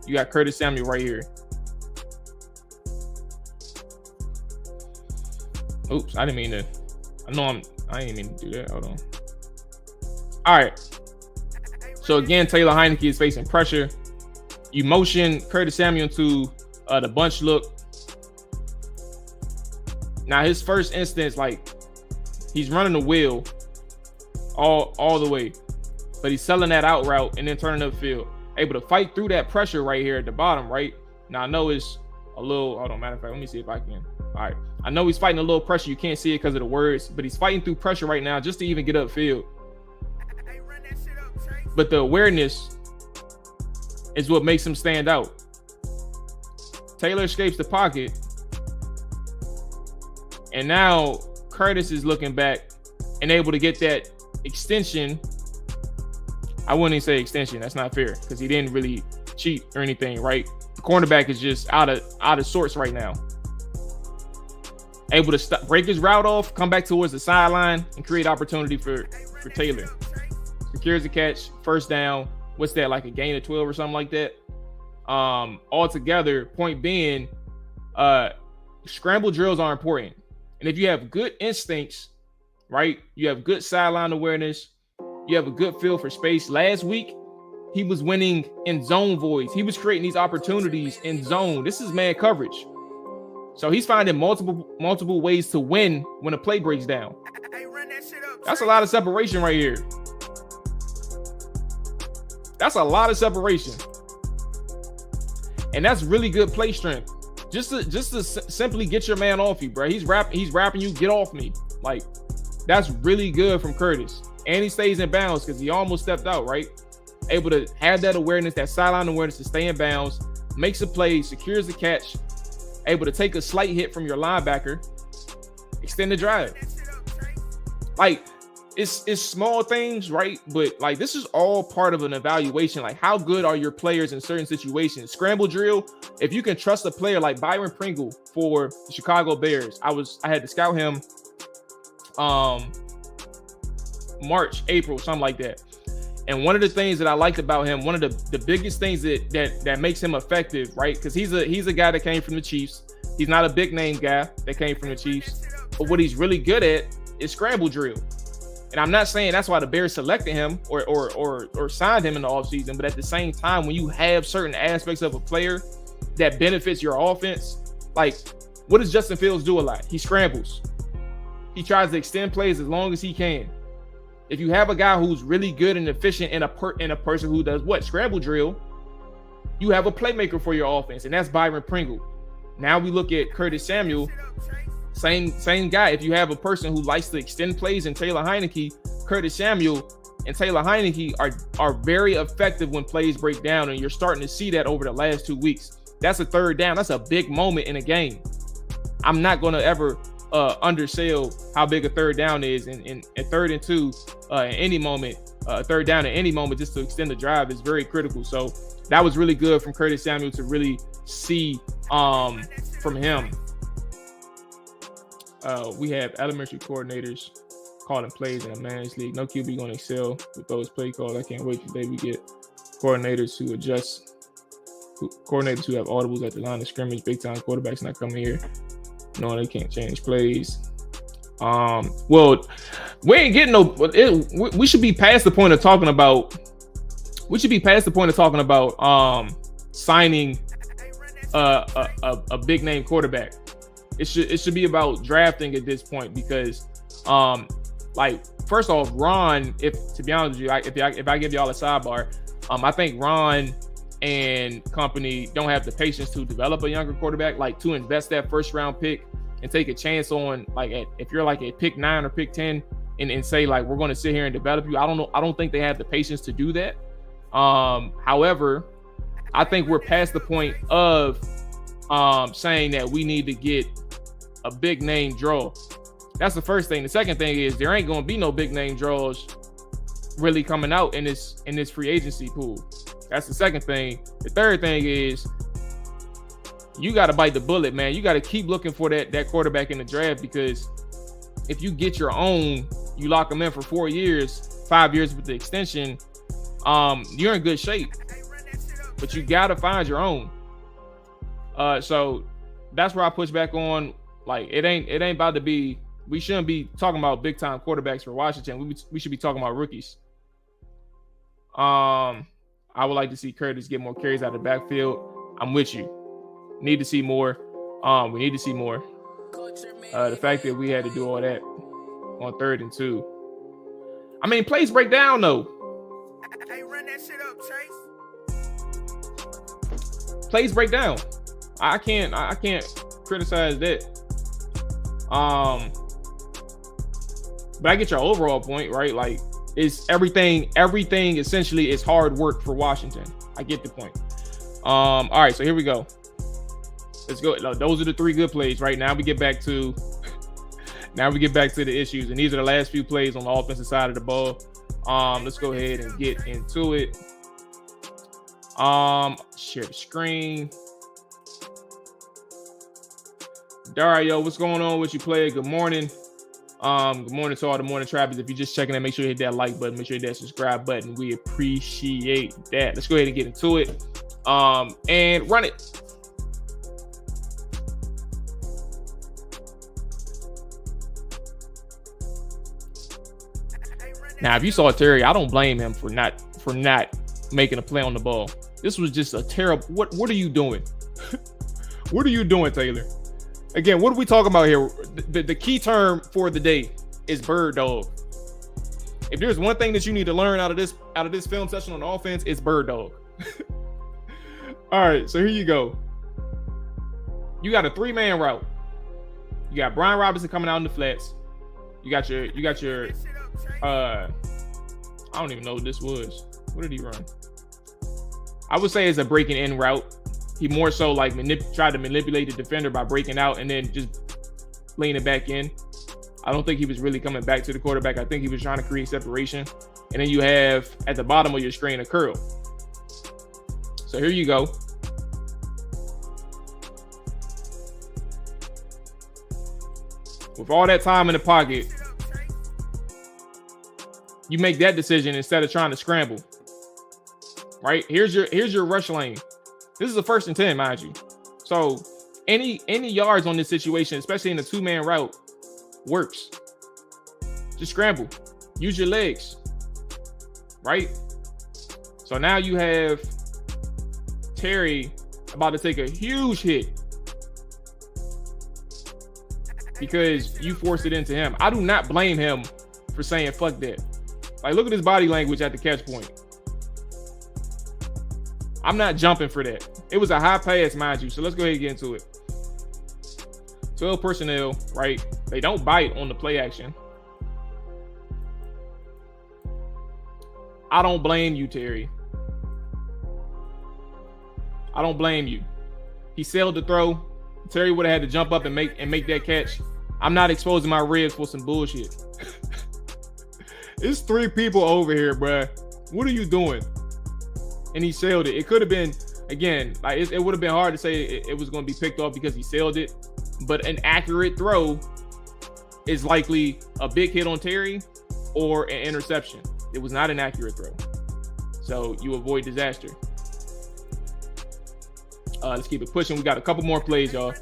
You got Curtis Samuel right here. Oops, I didn't mean to. I didn't mean to do that. Hold on. All right. So again, Taylor Heinicke is facing pressure. You motion Curtis Samuel to the bunch look. Now his first instance, like, he's running the wheel all the way, but he's selling that out route and then turning upfield. Able to fight through that pressure right here at the bottom, right? Now I know it's a little, hold on, matter of fact, let me see if I can. All right. I know he's fighting a little pressure. You can't see it because of the words, but he's fighting through pressure right now just to even get upfield. But the awareness is what makes him stand out. Taylor escapes the pocket. And now Curtis is looking back and able to get that extension. I wouldn't even say extension. That's not fair because he didn't really cheat or anything, right? The cornerback is just out of sorts right now. Able to break his route off, come back towards the sideline, and create opportunity for Taylor. Secures the catch, 1st down. What's that, like a gain of 12 or something like that? Altogether, point being, scramble drills are important. And if you have good instincts, right, you have good sideline awareness, you have a good feel for space. Last week, he was winning in zone voids. He was creating these opportunities in zone. This is man coverage. So he's finding multiple ways to win when a play breaks down. That's a lot of separation right here. That's a lot of separation. And that's really good play strength. Just to simply get your man off you, bro. He's rapping you, get off me. Like, that's really good from Curtis. And he stays in bounds because he almost stepped out, right? Able to have that awareness, that sideline awareness to stay in bounds, makes a play, secures the catch, able to take a slight hit from your linebacker, extend the drive. Like, it's small things, right? But like, this is all part of an evaluation. Like, how good are your players in certain situations? Scramble drill, if you can trust a player like Byron Pringle for the Chicago Bears, I had to scout him March, April, something like that. And one of the things that I liked about him, one of the biggest things that makes him effective, right? Because he's a guy that came from the Chiefs. He's not a big name guy that came from the Chiefs. But what he's really good at is scramble drill. And I'm not saying that's why the Bears selected him or signed him in the offseason, but at the same time, when you have certain aspects of a player that benefits your offense, like, what does Justin Fields do a lot? He scrambles. He tries to extend plays as long as he can. If you have a guy who's really good and efficient and a person who does what? Scramble drill, you have a playmaker for your offense, and that's Byron Pringle. Now we look at Curtis Samuel, same guy. If you have a person who likes to extend plays in Taylor Heinicke, Curtis Samuel and Taylor Heinicke are very effective when plays break down, and you're starting to see that over the last 2 weeks. That's a 3rd down. That's a big moment in a game. I'm not going to ever undersell how big a third down is, and third and 2 at any moment, third down at any moment, just to extend the drive is very critical. So that was really good from Curtis Samuel to really see from him. We have elementary coordinators calling plays in a managed league. No QB going to excel with those play calls. I can't wait till we get coordinators who adjust, coordinators who have audibles at the line of scrimmage. Big time quarterbacks not coming here knowing they can't change plays. Well, we ain't getting no. We should be past the point of talking about. We should be past the point of talking about signing a big name quarterback. It should be about drafting at this point because, like, first off, Ron. To be honest with you, if I give y'all a sidebar, I think Ron and company don't have the patience to develop a younger quarterback, like to invest that first round pick and take a chance on, like, if you're like at pick 9 or pick 10 and say like we're going to sit here and develop you. I don't know. I don't think they have the patience to do that. However, I think we're past the point of saying that we need to get a big name draw. That's the first thing. The second thing is there ain't going to be no big name draws really coming out in this free agency pool. That's the second thing. The third thing is you got to bite the bullet, man. You got to keep looking for that quarterback in the draft, because if you get your own, you lock them in for 4 years, 5 years with the extension, you're in good shape. But you got to find your own. So that's where I push back on. Like, it ain't about to be. We shouldn't be talking about big time quarterbacks for Washington. We should be talking about rookies. I would like to see Curtis get more carries out of the backfield. I'm with you. Need to see more. We need to see more. The fact that we had to do all that on 3rd and 2. I mean, plays break down though. Hey, run that shit up, Chase. Plays break down. I can't criticize that. But I get your overall point, right? Like, it's everything essentially is hard work for Washington. I get the point. All right, so here we go. Let's go. Those are the 3 good plays. Right now we get back to the issues, and these are the last few plays on the offensive side of the ball. Let's go ahead and get into it. Share the screen. Dario, what's going on with you, player? Good morning. Good morning to all the morning trappies. If you're just checking in, make sure you hit that like button. Make sure you hit that subscribe button. We appreciate that. Let's go ahead and get into it. And run it. Now, if you saw Terry, I don't blame him for not making a play on the ball. This was just a terrible. What are you doing? What are you doing, Taylor? Again, what are we talking about here? The key term for the day is bird dog. If there's one thing that you need to learn out of this film session on offense, it's bird dog. All right, so here you go. You got a 3-man route. You got Brian Robinson coming out in the flats. You got your I don't even know what this was. What did he run? I would say it's a breaking in route. He more so like tried to manipulate the defender by breaking out and then just leaning back in. I don't think he was really coming back to the quarterback. I think he was trying to create separation. And then you have at the bottom of your screen a curl. So here you go. With all that time in the pocket, you make that decision instead of trying to scramble. Right? Here's your rush lane. This is a 1st and 10, mind you. So any yards on this situation, especially in a 2-man route, works. Just scramble. Use your legs. Right? So now you have Terry about to take a huge hit because you forced it into him. I do not blame him for saying fuck that. Like, look at his body language at the catch point. I'm not jumping for that. It was a high pass, mind you. So let's go ahead and get into it. 12 personnel, right? They don't bite on the play action. I don't blame you, Terry. I don't blame you. He sailed the throw. Terry would have had to jump up and make that catch. I'm not exposing my ribs for some bullshit. It's 3 people over here, bruh. What are you doing? And he sailed it. It could have been, again, like it would have been hard to say it was going to be picked off because he sailed it. But an accurate throw is likely a big hit on Terry or an interception. It was not an accurate throw. So you avoid disaster. Let's keep it pushing. We got a couple more plays, y'all.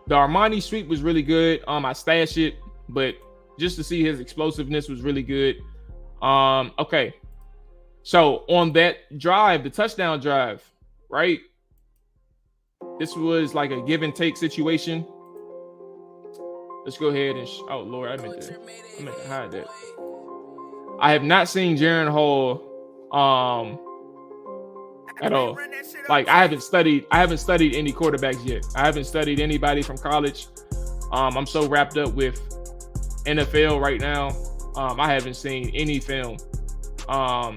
The Armani sweep was really good. I stashed it, but just to see his explosiveness was really good. Okay. So on that drive, the touchdown drive, right? This was like a give and take situation. Let's go ahead and oh Lord, I meant to hide that. I have not seen Jaren Hall at all. Like I haven't studied any quarterbacks yet. I haven't studied anybody from college. I'm so wrapped up with NFL right now. I haven't seen any film. I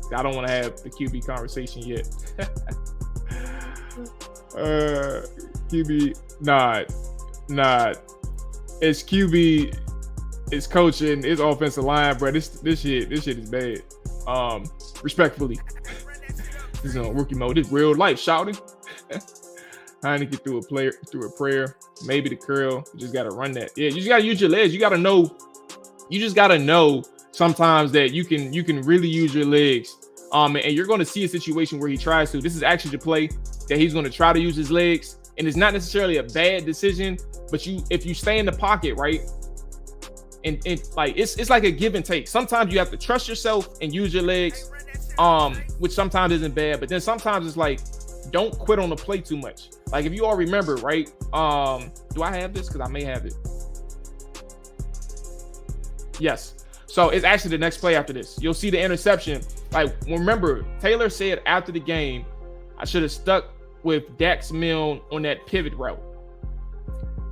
don't want to have the QB conversation yet. QB, not. It's QB, it's coaching, it's offensive line, bro. This shit is bad. Respectfully. This is on rookie mode. This real life, shouting. Heinicke threw a prayer. Maybe the curl. You just gotta run that. Yeah, you just gotta use your legs. You just gotta know sometimes that you can really use your legs. And you're gonna see a situation where he tries to. This is actually the play that he's gonna try to use his legs. And it's not necessarily a bad decision, but if you stay in the pocket, right? And like it's like a give and take. Sometimes you have to trust yourself and use your legs, which sometimes isn't bad, but then sometimes it's like don't quit on the play too much. Like if you all remember, right? Do I have this? Because I may have it. Yes. So it's actually the next play after this. You'll see the interception. Like remember, Taylor said after the game, I should have stuck with Dax Milne on that pivot route.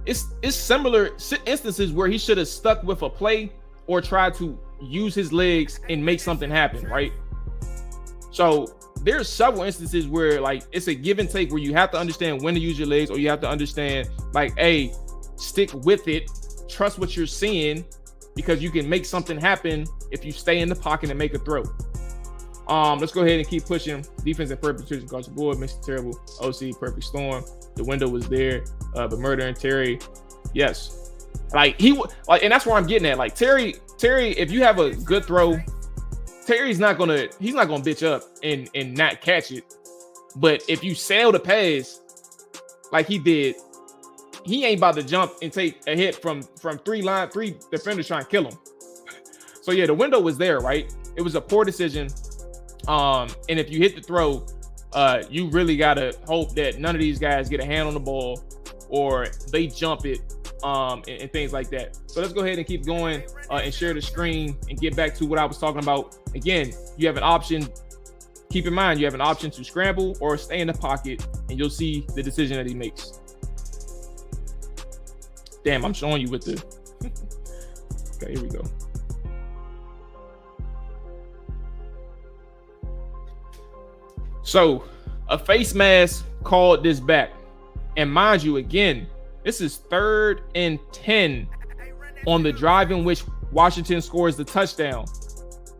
It's similar instances where he should have stuck with a play or tried to use his legs and make something happen, right? So there's several instances where like it's a give and take where you have to understand when to use your legs, or you have to understand like, hey, stick with it, trust what you're seeing, because you can make something happen if you stay in the pocket and make a throw. Let's go ahead and keep pushing. Defense and perfect position across the board. Mr. Terrible. OC, perfect storm. The window was there. But Murder and Terry, yes. Like and that's where I'm getting at. Like Terry, if you have a good throw, he's not gonna bitch up and not catch it. But if you sail the pass like he did, he ain't about to jump and take a hit from three defenders trying to kill him. So yeah, the window was there, right? It was a poor decision. And if you hit the throw, you really gotta hope that none of these guys get a hand on the ball or they jump it, and things like that. So let's go ahead and keep going and share the screen and get back to what I was talking about. Again, you have an option. Keep in mind, you have an option to scramble or stay in the pocket, and you'll see the decision that he makes. Damn, I'm showing you with the. Okay, here we go. So a face mask called this back. And mind you, again, this is 3rd and 10 on the drive in which Washington scores the touchdown.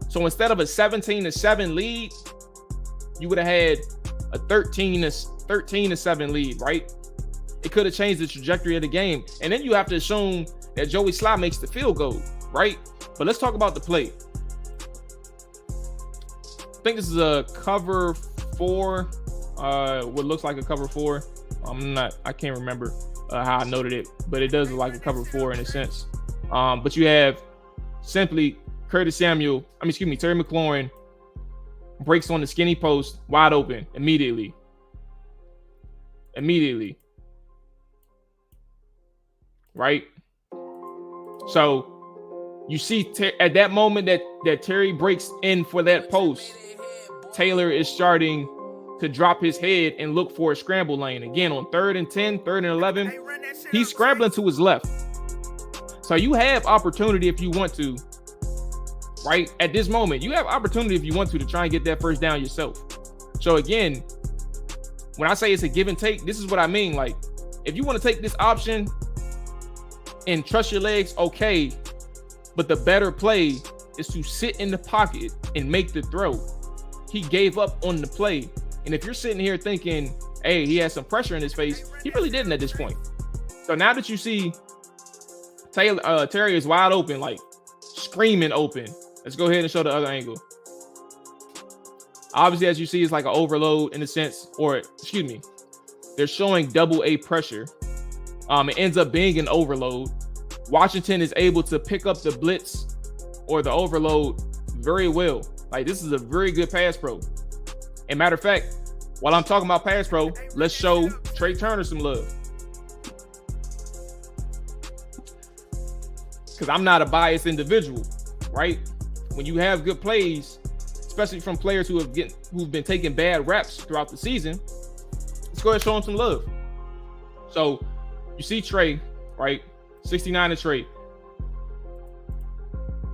So instead of a 17-7 lead, you would have had a 13-7 lead, right? It could have changed the trajectory of the game. And then you have to assume that Joey Slye makes the field goal, right? But let's talk about the play. I think this is a cover 4, what looks like a cover 4. I can't remember how I noted it, but it does look like a cover 4 in a sense. But you have simply Terry McLaurin breaks on the skinny post, wide open, immediately. Right? So you see at that moment that Terry breaks in for that post, Taylor is starting to drop his head and look for a scramble lane. Again, on 3rd and 10, 3rd and 11, he's scrambling to his left. So you have opportunity if you want to, right? At this moment, you have opportunity if you want to try and get that first down yourself. So again, when I say it's a give and take, this is what I mean. Like If you want to take this option and trust your legs, okay. But the better play is to sit in the pocket and make the throw. He gave up on the play. And if you're sitting here thinking, hey, he has some pressure in his face, he really didn't at this point. So now that you see Terry is wide open, like screaming open. Let's go ahead and show the other angle. Obviously, as you see, it's like an overload in a sense, or excuse me, they're showing double A pressure. It ends up being an overload. Washington is able to pick up the blitz or the overload very well. Like, this is a very good pass pro. And matter of fact, while I'm talking about pass pro, let's show Trey Turner some love. Because I'm not a biased individual, right? When you have good plays, especially from players who've been taking bad reps throughout the season, let's go ahead and show them some love. So you see Trey, right? 69 to Trey.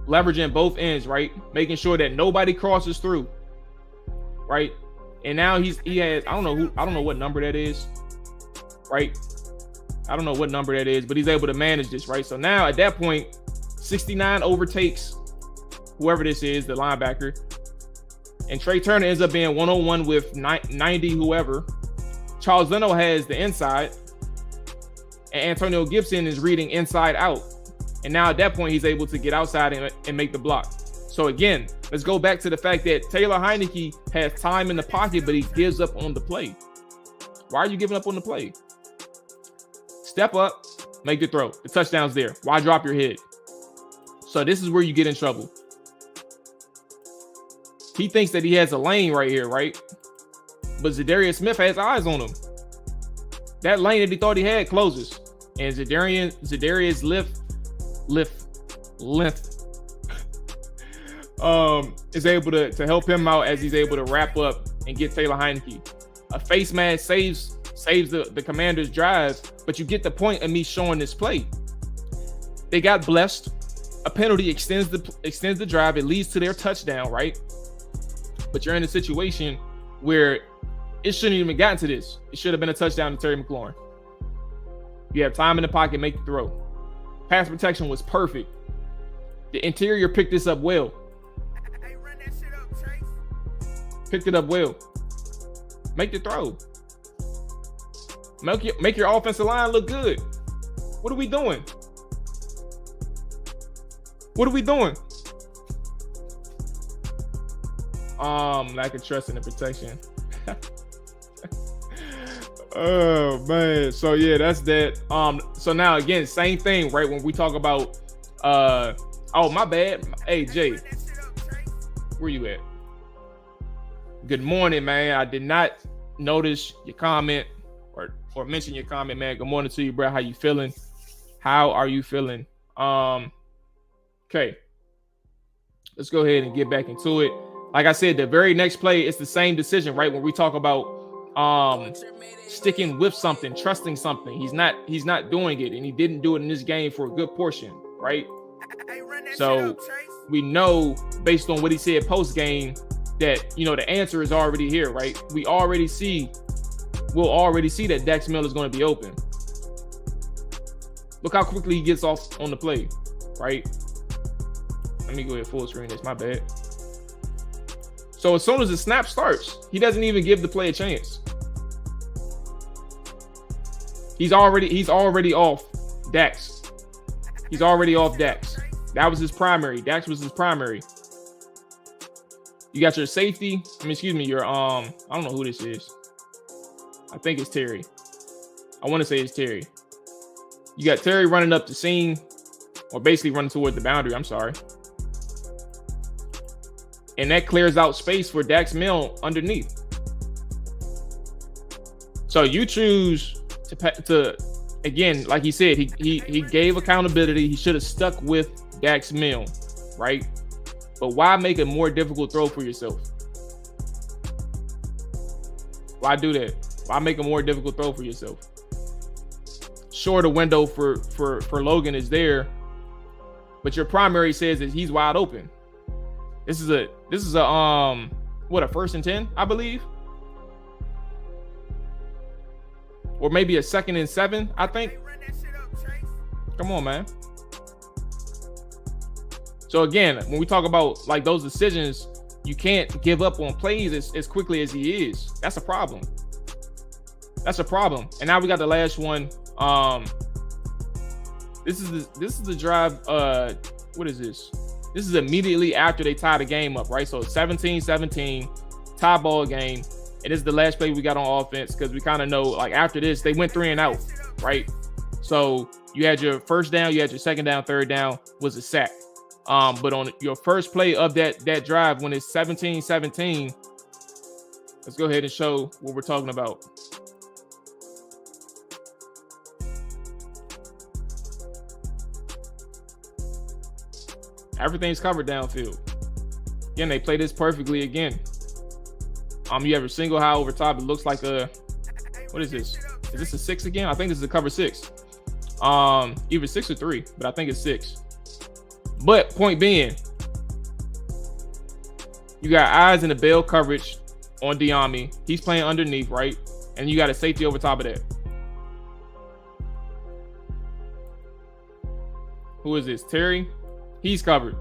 Leveraging both ends, right? Making sure that nobody crosses through, right? And now he has, I don't know what number that is, right? I don't know what number that is, but he's able to manage this, right? So now at that point, 69 overtakes whoever this is, the linebacker. And Trey Turner ends up being one-on-one with 90 whoever. Charles Leno has the inside. And Antonio Gibson is reading inside out. And now at that point, he's able to get outside and make the block. So again, let's go back to the fact that Taylor Heinicke has time in the pocket, but he gives up on the play. Why are you giving up on the play? Step up, make the throw. The touchdown's there. Why drop your head? So this is where you get in trouble. He thinks that he has a lane right here, right? But Zadarius Smith has eyes on him. That lane that he thought he had closes. And Zadarius is able to help him out as he's able to wrap up and get Taylor Heinicke. A face mask saves the Commanders' drive, but you get the point of me showing this play. They got blessed. A penalty extends the drive. It leads to their touchdown, right? But you're in a situation where it shouldn't even gotten to this. It should have been a touchdown to Terry McLaurin. You have time in the pocket, make the throw. Pass protection was perfect. The interior picked this up well. Hey, run that shit up, Chase. Picked it up well. Make the throw. Make your offensive line look good. What are we doing? What are we doing? Lack of trust in the protection. Oh man. So yeah, that's that. So now again, same thing, right? When we talk about oh my bad. Hey Jay, where you at? Good morning, man. I did not notice your comment or mention your comment, man. Good morning to you, bro. How you feeling? How are you feeling? Okay. Let's go ahead and get back into it. Like I said, the very next play, it's the same decision, right? When we talk about sticking with something, trusting something, he's not doing it, and he didn't do it in this game for a good portion, right? So we know based on what he said post game that the answer is already here, right? We'll already see that Dax Milner is going to be open. Look how quickly he gets off on the play, right? Let me go ahead full screen this. My bad. So as soon as the snap starts, he doesn't even give the play a chance. He's already off Dax. He's already off Dax. That was his primary. Dax was his primary. You got your safety. Your I don't know who this is. I think it's Terry. I want to say it's Terry. You got Terry running up the seam, or basically running toward the boundary. I'm sorry. And that clears out space for Dax Milne underneath. So you choose to again, like he said, he gave accountability. He should have stuck with Dax Milne, right? But why make a more difficult throw for yourself? Why do that? Why make a more difficult throw for yourself? Sure, the window for Logan is there, but your primary says that he's wide open. This is a what, a 1st and 10, I believe. or maybe a 2nd and 7, I think. Hey, run that shit up, Chase. Come on, man. So again, when we talk about like those decisions, you can't give up on plays as quickly as he is. That's a problem. That's a problem. And now we got the last one. This is the drive. What is this? This is immediately after they tie the game up, right? So 17-17, tie ball game. And this is the last play we got on offense because we kind of know, like, after this, they went 3 and out, right? So you had your first down, you had your second down, third down was a sack. But on your first play of that drive, when it's 17-17, let's go ahead and show what we're talking about. Everything's covered downfield. Again, they play this perfectly again. You have a single high over top. It looks like a, what is this? Is this a 6 again? I think this is a cover 6. Either 6 or 3, but I think it's 6. But point being, you got eyes in the bail coverage on Diami. He's playing underneath, right? And you got a safety over top of that. Who is this? Terry? He's covered.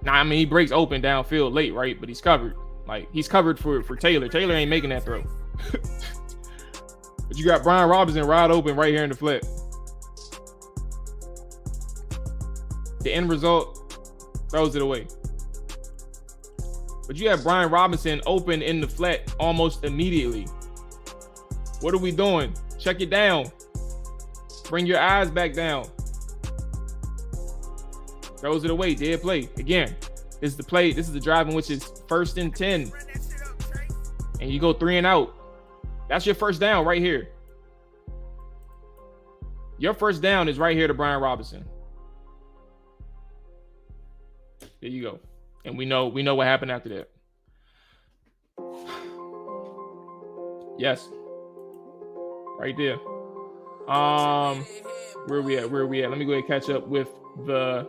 Now, I mean, he breaks open downfield late, right? But he's covered. Like, he's covered for Taylor. Taylor ain't making that throw. But you got Brian Robinson wide open right here in the flat. The end result, throws it away. But you have Brian Robinson open in the flat almost immediately. What are we doing? Check it down. Bring your eyes back down. Throws it away. Dead play. Again, this is the play. This is the drive in which it's 1st and 10. And you go 3 and out. That's your first down right here. Your first down is right here to Brian Robinson. There you go. And we know what happened after that. Yes. Right there. Where we at? Let me go ahead and catch up with the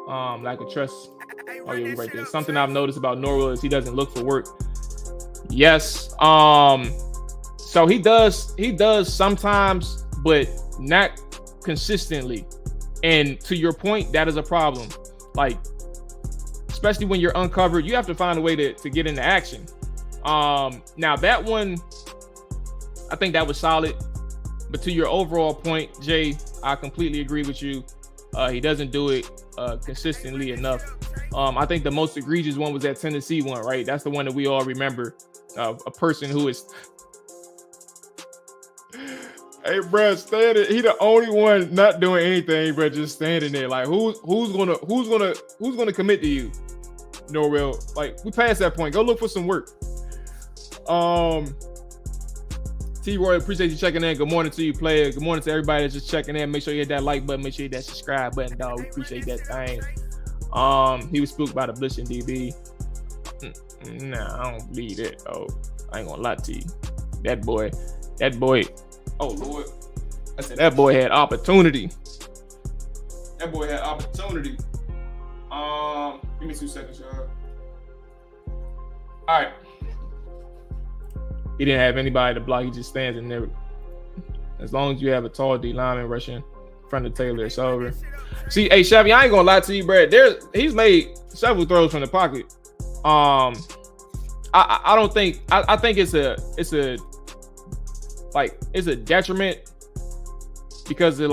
lack of trust. Oh yeah, right there. Something I've noticed about Norwell is he doesn't look for work. Yes. So he does sometimes, but not consistently. And to your point, that is a problem. Like, especially when you're uncovered, you have to find a way to get into action. Now that one, I think that was solid. But to your overall point, Jay, I completely agree with you. He doesn't do it consistently enough. I think the most egregious one was that Tennessee one, right? That's the one that we all remember. A person who is, hey, bro, standing. He the only one not doing anything, bro, just standing there. Like, who's gonna commit to you, Norwell? Like, we passed that point. Go look for some work. T-Roy, appreciate you checking in. Good morning to you, player. Good morning to everybody that's just checking in. Make sure you hit that like button. Make sure you hit that subscribe button, dog. We appreciate that thing. He was spooked by the Blitzing DB. Nah, I don't believe it. Oh, I ain't gonna lie to you. That boy. Oh, Lord. I said that boy had opportunity. Give me 2 seconds, y'all. All right. He didn't have anybody to block. He just stands in there. As long as you have a tall D lineman rushing in front of Taylor, it's over. See, hey, Chevy, I ain't gonna lie to you, Brad. He's made several throws from the pocket. I don't think. I think it's a detriment because of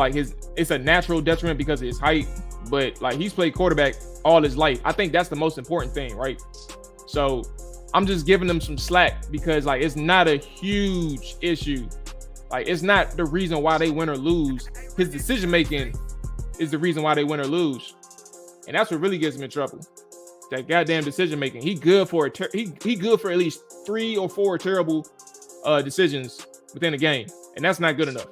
it's a natural detriment because of his height. But like, he's played quarterback all his life. I think that's the most important thing, right? So I'm just giving them some slack because like it's not a huge issue. Like, it's not the reason why they win or lose. His decision making is the reason why they win or lose, and that's what really gets him in trouble. That goddamn decision making. He good for he good for at least 3 or 4 terrible decisions within a game, and that's not good enough.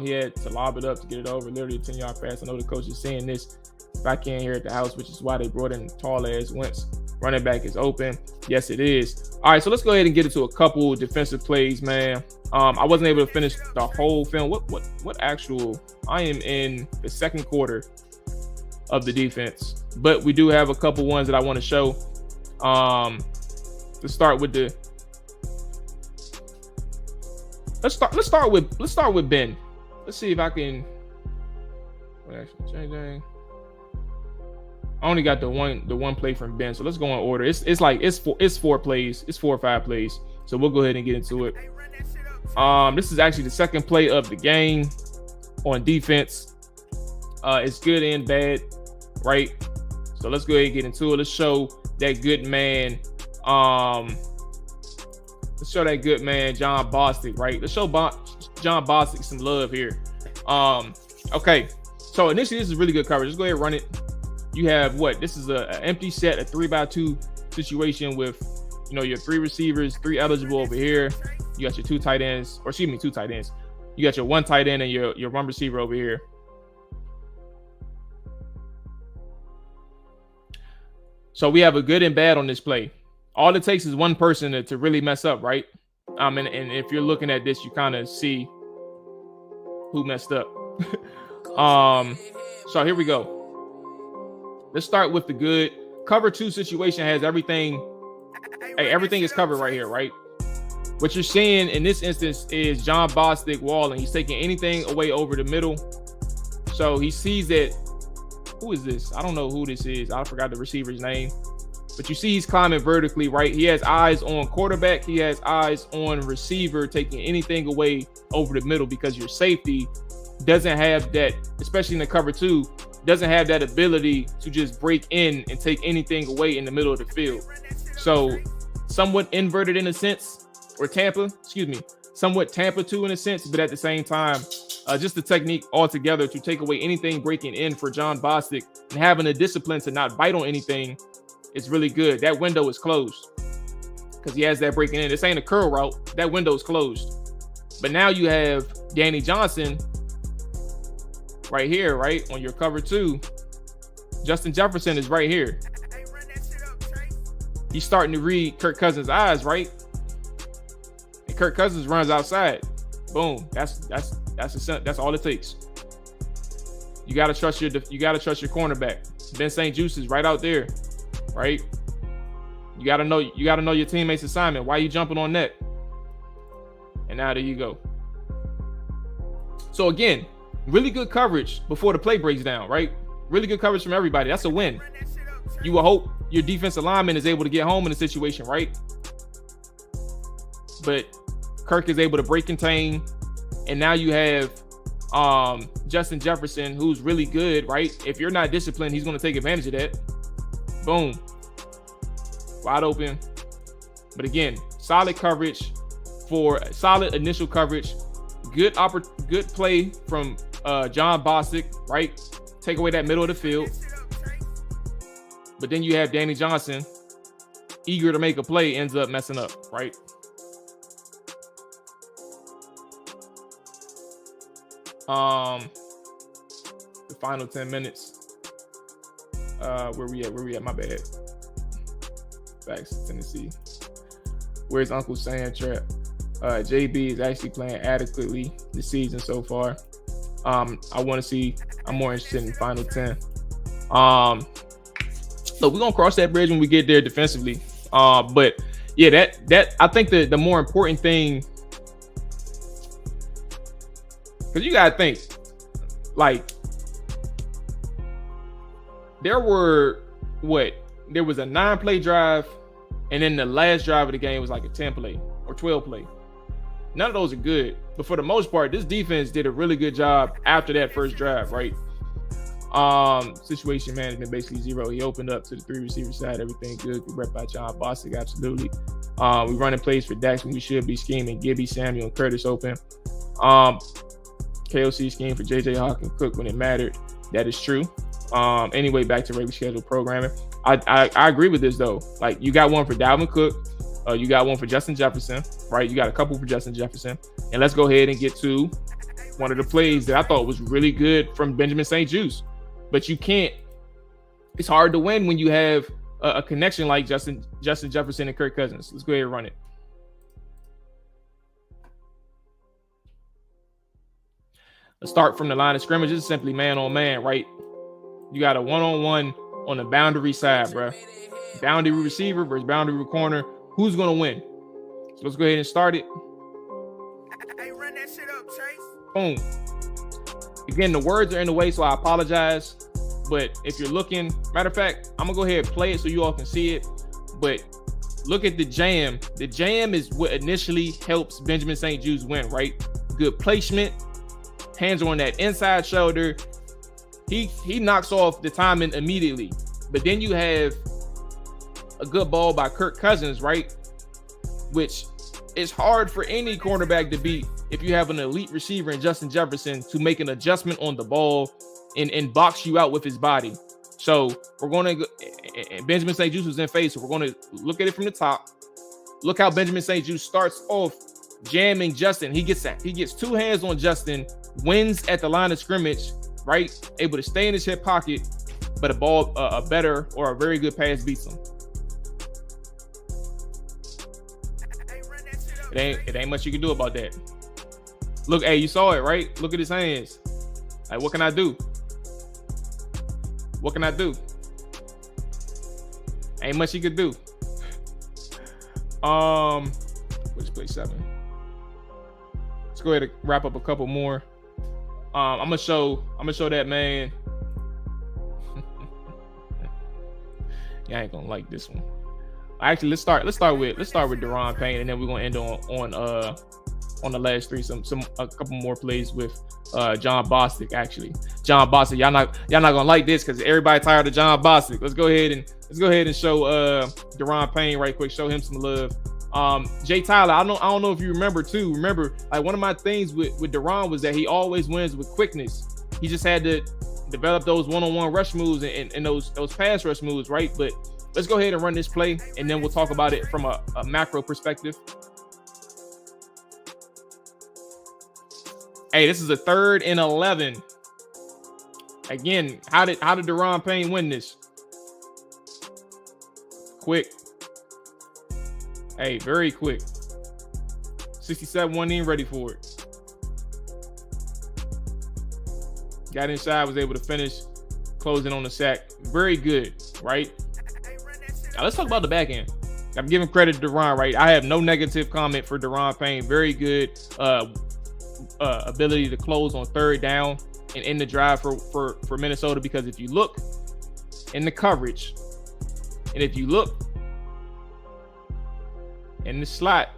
He had to lob it up to get it over, literally a 10-yard pass. I know the coach is saying this back in here at the house, which is why they brought in tall ass Wentz. Running back is open. Yes, it is. All right, so let's go ahead and get into a couple defensive plays, man. I wasn't able to finish the whole film. What actual? I am in the second quarter of the defense, but we do have a couple ones that I want to show. To start with Let's start with Ben. Let's see if I can. I only got the one play from Ben, so let's go in order. It's 4 plays. It's 4 or 5 plays. So we'll go ahead and get into it. This is actually the second play of the game on defense. It's good and bad, right? So let's go ahead and get into it. Let's show that good man. Let's show that good man John Bostic, right? Let's show John Bostic some love here. Okay. So initially, this is really good coverage. Let's go ahead and run it. You have what? This is an empty set, a 3x2 situation with, your 3 receivers, 3 eligible over here. You got your 2 tight ends, or excuse me, 2 tight ends. You got your 1 tight end and your 1 receiver over here. So we have a good and bad on this play. All it takes is one person to really mess up, right? And if you're looking at this, you kind of see who messed up. So here we go. Let's start with the good. Cover 2 situation has everything. Hey, everything is covered right here, right? What you're seeing in this instance is John Bostic walling. He's taking anything away over the middle. So he sees that. Who is this? I don't know who this is. I forgot the receiver's name. But you see he's climbing vertically, right? He has eyes on quarterback. He has eyes on receiver, taking anything away over the middle because your safety doesn't have that, especially in the cover 2, doesn't have that ability to just break in and take anything away in the middle of the field. So somewhat inverted in a sense, or somewhat Tampa 2 in a sense, but at the same time, just the technique altogether to take away anything breaking in for John Bostic and having the discipline to not bite on anything is really good. That window is closed because he has that breaking in. This ain't a curl route. That window is closed. But now you have Danny Johnson right here, right? On your cover 2. Justin Jefferson is right here. He's starting to read Kirk Cousins' eyes, right? And Kirk Cousins runs outside. Boom. That's all it takes. You gotta trust your cornerback. Ben St. Juste is right out there, right? You gotta know your teammate's assignment. Why are you jumping on that? And now there you go. So again, really good coverage before the play breaks down, right? Really good coverage from everybody. That's a win. You will hope your defensive lineman is able to get home in the situation, right? But Kirk is able to break contain, and now you have Justin Jefferson, who's really good, right? If you're not disciplined, he's going to take advantage of that. Boom. Wide open. But again, solid coverage for solid initial coverage. Good play from John Bostic, right? Take away that middle of the field. But then you have Danny Johnson, eager to make a play, ends up messing up, right? The final 10 minutes. Where we at? My bad. Facts, Tennessee. Where's Uncle Sam Trap? JB is actually playing adequately this season so far. I'm more interested in final 10. So we're gonna cross that bridge when we get there defensively. But yeah, that I think the more important thing, because you gotta think, like, there was a 9-play drive, and then the last drive of the game was like a 10-play or 12-play. None of those are good, but for the most part, this defense did a really good job after that first drive, right? Situation management basically 0. He opened up to the 3 receiver side, everything good. Rep by John Bostic, absolutely. We running plays for Dax when we should be scheming. Gibby, Samuel, and Curtis open. KOC scheme for JJ Hawk and Cook when it mattered. That is true. Anyway, back to regular schedule programming. I agree with this though. Like, you got one for Dalvin Cook, you got one for Justin Jefferson, right? You got a couple for Justin Jefferson, and let's go ahead and get to one of the plays that I thought was really good from Benjamin St. Juste. But you can't. It's hard to win when you have a connection like Justin Jefferson and Kirk Cousins. Let's go ahead and run it. Let's start from the line of scrimmage. This is simply man on man, right? You got a one-on-one on the boundary side, bro. Boundary receiver versus boundary corner. Who's going to win? So let's go ahead and start it. Boom. Again, the words are in the way, so I apologize. But if you're looking, matter of fact, I'm gonna go ahead and play it so you all can see it. But look at the jam. The jam is what initially helps Benjamin St-Juste win, right? Good placement, hands on that inside shoulder. He knocks off the timing immediately. But then you have a good ball by Kirk Cousins, right? Which is hard for any cornerback to beat if you have an elite receiver in Justin Jefferson to make an adjustment on the ball and box you out with his body. So we're going to, Benjamin St-Juste was in phase, so we're going to look at it from the top. Look how Benjamin St-Juste starts off jamming Justin. He gets 2 hands on Justin, wins at the line of scrimmage, right? Able to stay in his hip pocket, but a better or a very good pass beats him. It ain't much you can do about that. Look, hey, you saw it, right? Look at his hands. Like, what can I do? What can I do? Ain't much he could do. Let's play 7. Let's go ahead and wrap up a couple more. I'm gonna show that man. Yeah, I ain't gonna like this one. Actually, let's start with Daron Payne, and then we're gonna end on the last 3. A couple more plays with John Bostic. Actually, John Bostic, y'all not gonna like this because everybody tired of John Bostic. Let's go ahead and show Daron Payne right quick. Show him some love. Jay Tyler, I don't know if you remember too. Remember, like, one of my things with Daron was that he always wins with quickness. He just had to develop those one-on-one rush moves and those pass rush moves, right? But let's go ahead and run this play, and then we'll talk about it from a macro perspective. Hey, this is a 3rd and 11. Again, how did Daron Payne win this? Quick. Hey, very quick. 67 wasn't even ready for it. Got inside, was able to finish, closing on the sack. Very good, right? Now let's talk about the back end. I'm giving credit to Daron, right? I have no negative comment for Daron Payne. Very good ability to close on 3rd down and end the drive for Minnesota, because if you look in the coverage, and if you look in the slot,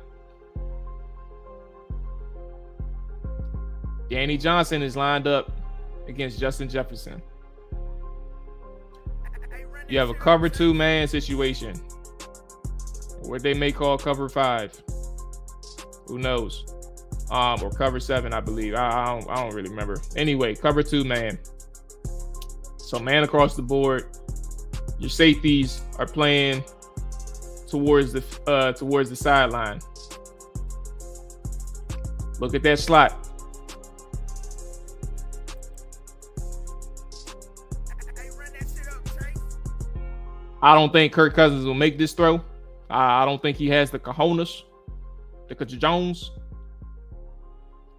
Danny Johnson is lined up against Justin Jefferson. You have a cover 2 man situation, what they may call cover 5. Who knows? Or cover 7, I believe. I don't really remember. Anyway, cover 2 man. So man across the board. Your safeties are playing towards the sideline. Look at that slot. I don't think Kirk Cousins will make this throw. I don't think he has the cojones, the cajones,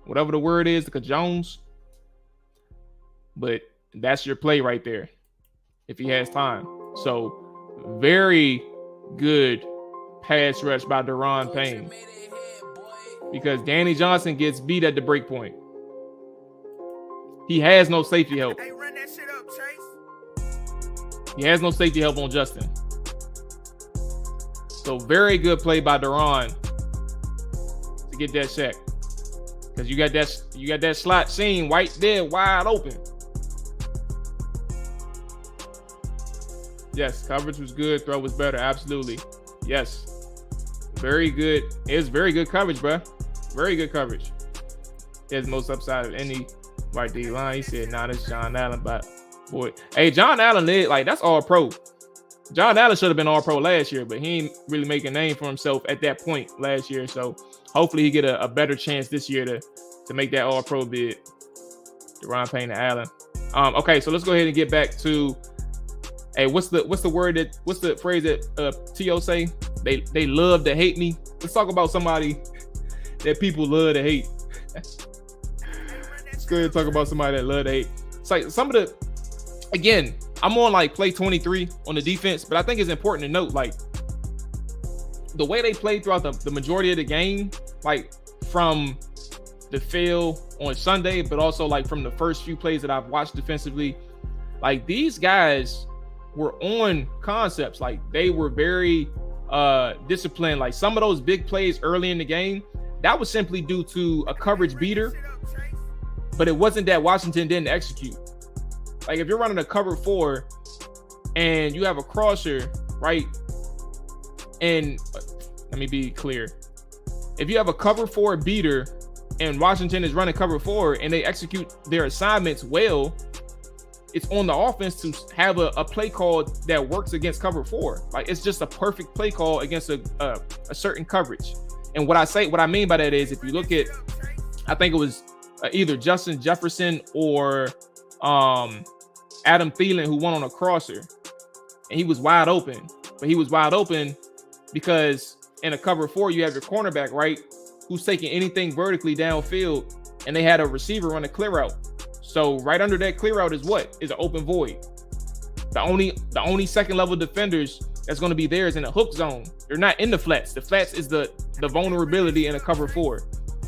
whatever the word is, the cajones. But that's your play right there, if he has time. So very good pass rush by Daron Payne, because Danny Johnson gets beat at the break point. He has no safety help. He has no safety help on Justin. So very good play by Daron to get that sack, because you got that slot seam right there wide open. Yes, coverage was good. Throw was better. Absolutely. Yes. Very good. It's very good coverage, bro. Very good coverage. There's most upside of any right D line. He said, nah, that's John Allen, but boy. Hey, John Allen, like, that's all pro. John Allen should have been all pro last year, but he ain't really make a name for himself at that point last year. So hopefully he get a better chance this year to make that all pro bid. Daron Payne and Allen. Okay, so let's go ahead and get back to, hey, what's the phrase that T.O. say? They love to hate me. Let's talk about somebody that people love to hate. Let's go ahead and talk about somebody that love to hate. It's like some of the, again, I'm on like play 23 on the defense, but I think it's important to note, like, the way they played throughout the majority of the game, like from the fail on Sunday, but also like from the first few plays that I've watched defensively, like these guys were on concepts. Like they were very disciplined. Like some of those big plays early in the game, that was simply due to a coverage beater, but it wasn't that Washington didn't execute. Like if you're running a cover 4 and you have a crosser, right? And let me be clear. If you have a cover 4 beater and Washington is running cover 4 and they execute their assignments well, it's on the offense to have a play call that works against cover 4. Like it's just a perfect play call against a certain coverage. And what I mean by that is if you look at, I think it was either Justin Jefferson or Adam Thielen who won on a crosser, and he was wide open. But he was wide open because in a cover 4 you have your cornerback, right, who's taking anything vertically downfield, and they had a receiver run a clear route. So right under that clear route is what? Is an open void. The only second level defenders that's going to be there is in a hook zone. They're not in the flats. The flats is the vulnerability in a cover 4.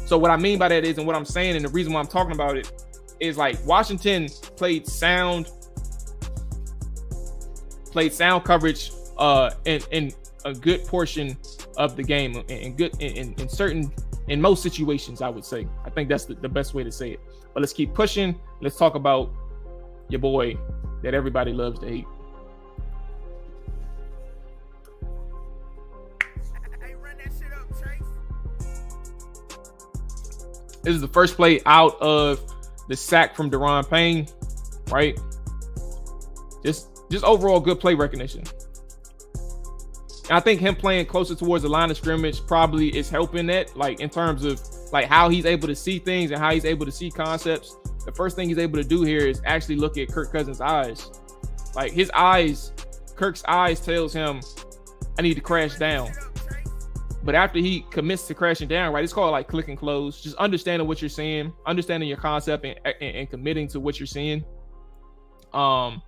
So what I mean by that is, and what I'm saying, and the reason why I'm talking about it is like Washington played sound coverage in a good portion of the game, in most situations, I would say. I think that's the best way to say it. But let's keep pushing. Let's talk about your boy that everybody loves to hate. Hey, run that shit up, Chase. This is the first play out of the sack from Daron Payne, right? Just overall good play recognition. And I think him playing closer towards the line of scrimmage probably is helping that, like in terms of like how he's able to see things and how he's able to see concepts. The first thing he's able to do here is actually look at Kirk Cousins' eyes. Like his eyes, Kirk's eyes tells him, I need to crash down. But after he commits to crashing down, right, it's called like click and close. Just understanding what you're seeing, understanding your concept and committing to what you're seeing. Now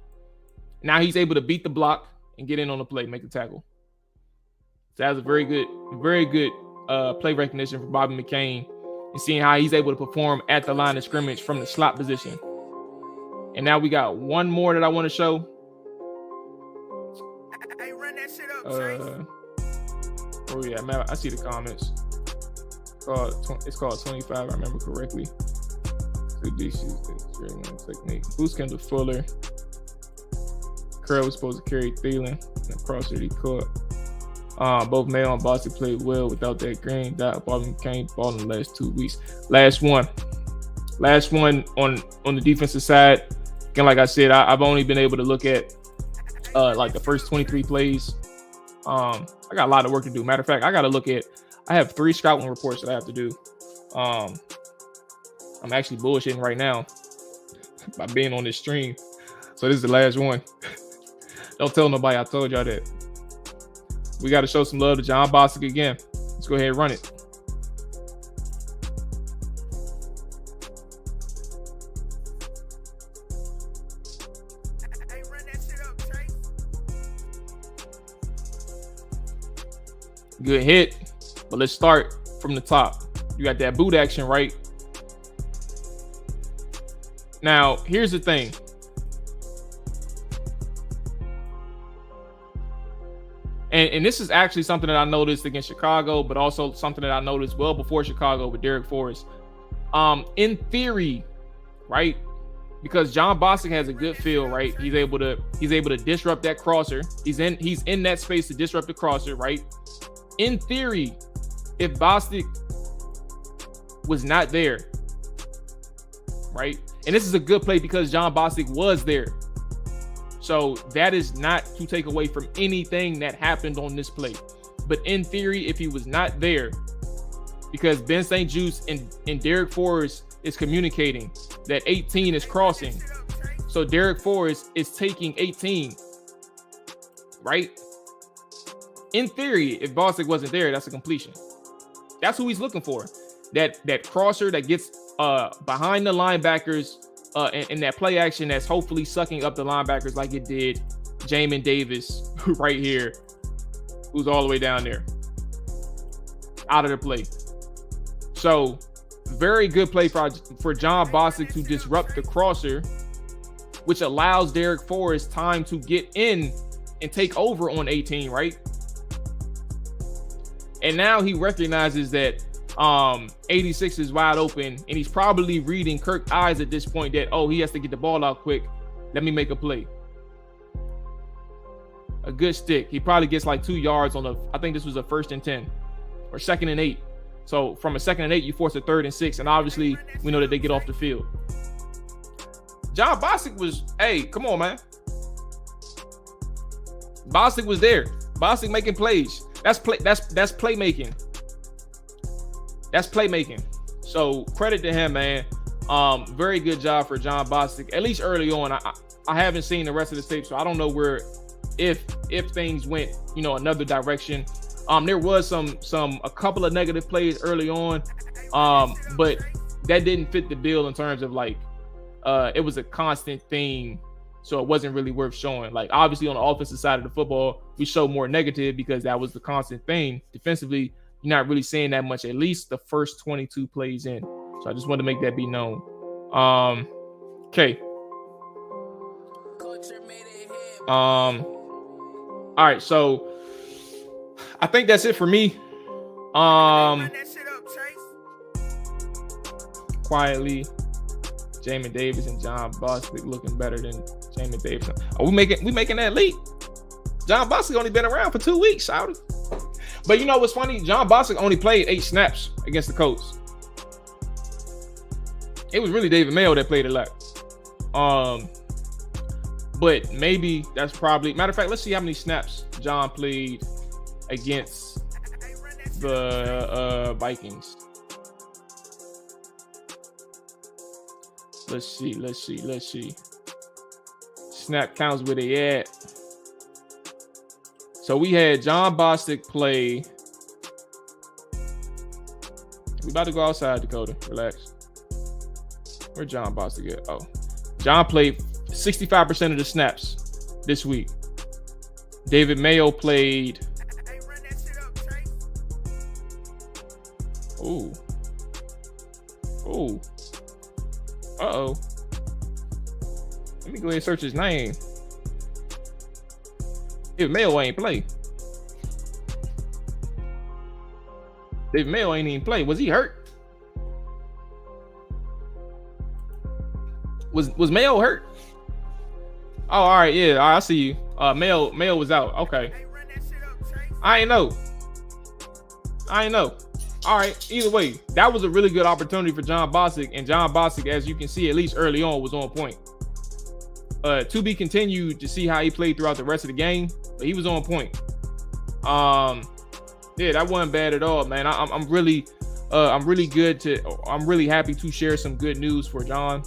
he's able to beat the block and get in on the play, make the tackle. So that's a very good play recognition for Bobby McCain and seeing how he's able to perform at the line of scrimmage from the slot position. And now we got one more that I want to show. Hey, run that shit up, Chase. Oh yeah, man, I see the comments. It's called 25, I remember correctly. Technique. Boost Kendall Fuller. Curl was supposed to carry Thielen. And the crosser he caught. Both Mayo and Bossy played well without that green dot. Bobby McCain ball in the last 2 weeks. Last one on the defensive side. Again, like I said, I've only been able to look at like the first 23 plays. I got a lot of work to do. Matter of fact, I have 3 scouting reports that I have to do. I'm actually bullshitting right now by being on this stream. So this is the last one. Don't tell nobody I told y'all that. We got to show some love to John Bostic again. Let's go ahead and run it. Hey, run that shit up, Chase. Good hit. But let's start from the top. You got that boot action, right? Now, here's the thing. And this is actually something that I noticed against Chicago, but also something that I noticed well before Chicago with Derek Forrest. In theory, right? Because John Bostic has a good feel, right? He's able to disrupt that crosser. He's in that space to disrupt the crosser, right? In theory, if Bostic was not there, right? And this is a good play because John Bostic was there. So that is not to take away from anything that happened on this play. But in theory, if he was not there, because Ben St. Juste and Derek Forrest is communicating that 18 is crossing. So Derek Forrest is taking 18, right? In theory, if Bostic wasn't there, that's a completion. That's who he's looking for. That crosser that gets behind the linebackers in that play action that's hopefully sucking up the linebackers like it did Jamin Davis right here, who's all the way down there out of the play. So very good play for John Bostic to disrupt the crosser, which allows Derek Forrest time to get in and take over on 18, right? And now he recognizes that 86 is wide open, and he's probably reading Kirk's eyes at this point that, oh, he has to get the ball out quick. Let me make a play. A good stick. He probably gets like 2 yards on I think this was a 1st and 10 or 2nd and 8. So from a 2nd and 8, you force a 3rd and 6, and obviously we know that they get off the field. John Bostic was, hey, come on, man. Bostic was there. Bostic making plays. That's playmaking. That's playmaking. So credit to him, man. Very good job for John Bostic, at least early on. I haven't seen the rest of the tape, so I don't know where if things went, another direction. There was a couple of negative plays early on, but that didn't fit the bill in terms of like it was a constant theme, so it wasn't really worth showing. Like obviously on the offensive side of the football, we show more negative because that was the constant thing. Defensively, you're not really seeing that much, at least the first 22 plays in. So I just wanted to make that be known. Okay. All right, so I think that's it for me. Quietly, Jamin Davis and John Bostic looking better than Jamin Davis. Are we making that leap? John Bostic only been around for 2 weeks, Saudi. But you know what's funny? John Bostic only played 8 snaps against the Colts. It was really David Mayo that played a lot. But maybe that's probably, matter of fact, let's see how many snaps John played against the Vikings. Let's see. Snap counts where they at. So we had John Bostic play. We about to go outside, Dakota. Relax. Where John Bostic at? Oh, John played 65% of the snaps this week. David Mayo played. Ooh. Uh-oh. Let me go ahead and search his name. David Mayo ain't play. David Mayo ain't even play. Was he hurt? Was Mayo hurt? Oh, all right, yeah, all right, I see you. Mayo was out. Okay. I ain't know. All right, either way, that was a really good opportunity for John Bostic, and John Bostic, as you can see, at least early on, was on point. To be continued to see how he played throughout the rest of the game, but he was on point. Yeah, that wasn't bad at all, man. I'm really happy to share some good news for John,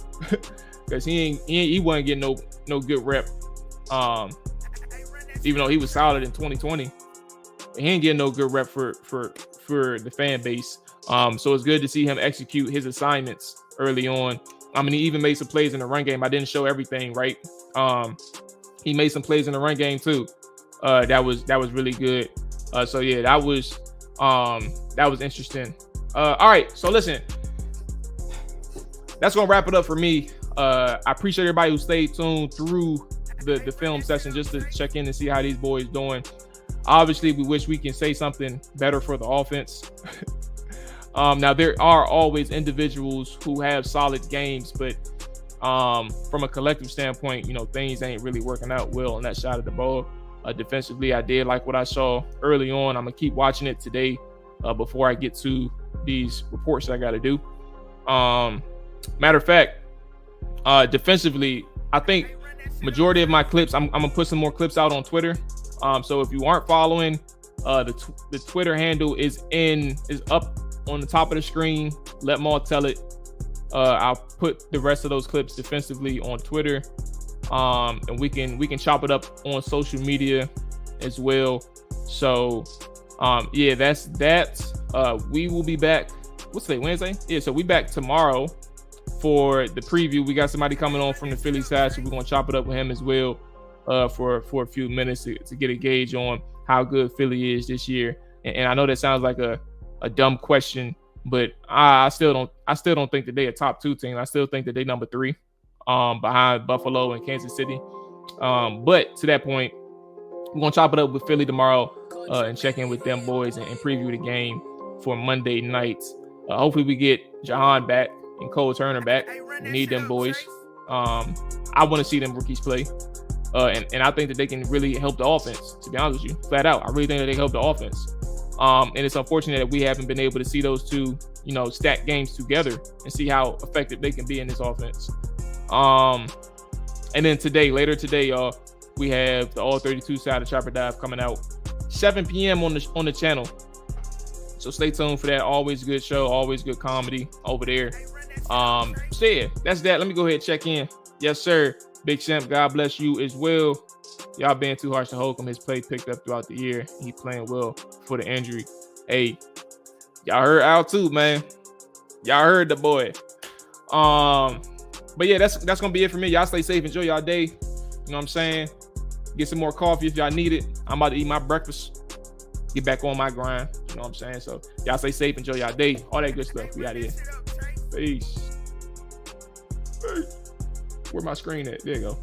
because he wasn't getting no good rep. Even though he was solid in 2020, he ain't getting no good rep for the fan base. So it's good to see him execute his assignments early on. I mean, he even made some plays in the run game. I didn't show everything, right? He made some plays in the run game too. That was really good. So yeah, that was interesting. All right, so listen, that's gonna wrap it up for me. I appreciate everybody who stayed tuned through the film session just to check in and see how these boys doing. Obviously, we wish we can say something better for the offense. Now, there are always individuals who have solid games, but from a collective standpoint, things ain't really working out well on that side of the ball. Defensively, I did like what I saw early on. I'm going to keep watching it today before I get to these reports that I got to do. Matter of fact, defensively, I think majority of my clips, I'm going to put some more clips out on Twitter. So if you aren't following, the Twitter handle is up on the top of the screen. Let Mual tell it. I'll put the rest of those clips defensively on Twitter, and we can chop it up on social media as well. So yeah, that's that. We will be back. What's today? Wednesday? Yeah, so we back tomorrow for the preview. We got somebody coming on from the Philly side, so we're gonna chop it up with him as well for a few minutes to get a gauge on how good Philly is this year. And I know that sounds like a dumb question, but I still don't think that they a top 2 team. I still think that they number 3, behind Buffalo and Kansas City. But to that point, we're gonna chop it up with Philly tomorrow and check in with them boys and preview the game for Monday night. Hopefully we get Jahan back and Cole Turner back. We need them boys. I want to see them rookies play. And I think that they can really help the offense, to be honest with you. Flat out. I really think that they help the offense. And it's unfortunate that we haven't been able to see those two, stack games together and see how effective they can be in this offense. And then later today, y'all, we have the All 32 side of Chopper Dive coming out 7 p.m. on the channel. So stay tuned for that. Always good show, always good comedy over there. So yeah, that's that. Let me go ahead and check in. Yes, sir. Big Simp, God bless you as well. Y'all being too harsh to Holcomb. His play picked up throughout the year. He playing well for the injury. Hey, y'all heard Al too, man. Y'all heard the boy. But yeah, that's gonna be it for me. Y'all stay safe. Enjoy y'all day. You know what I'm saying? Get some more coffee if y'all need it. I'm about to eat my breakfast. Get back on my grind. You know what I'm saying? So y'all stay safe. Enjoy y'all day. All that good stuff. We out here. Peace. Where my screen at? There you go.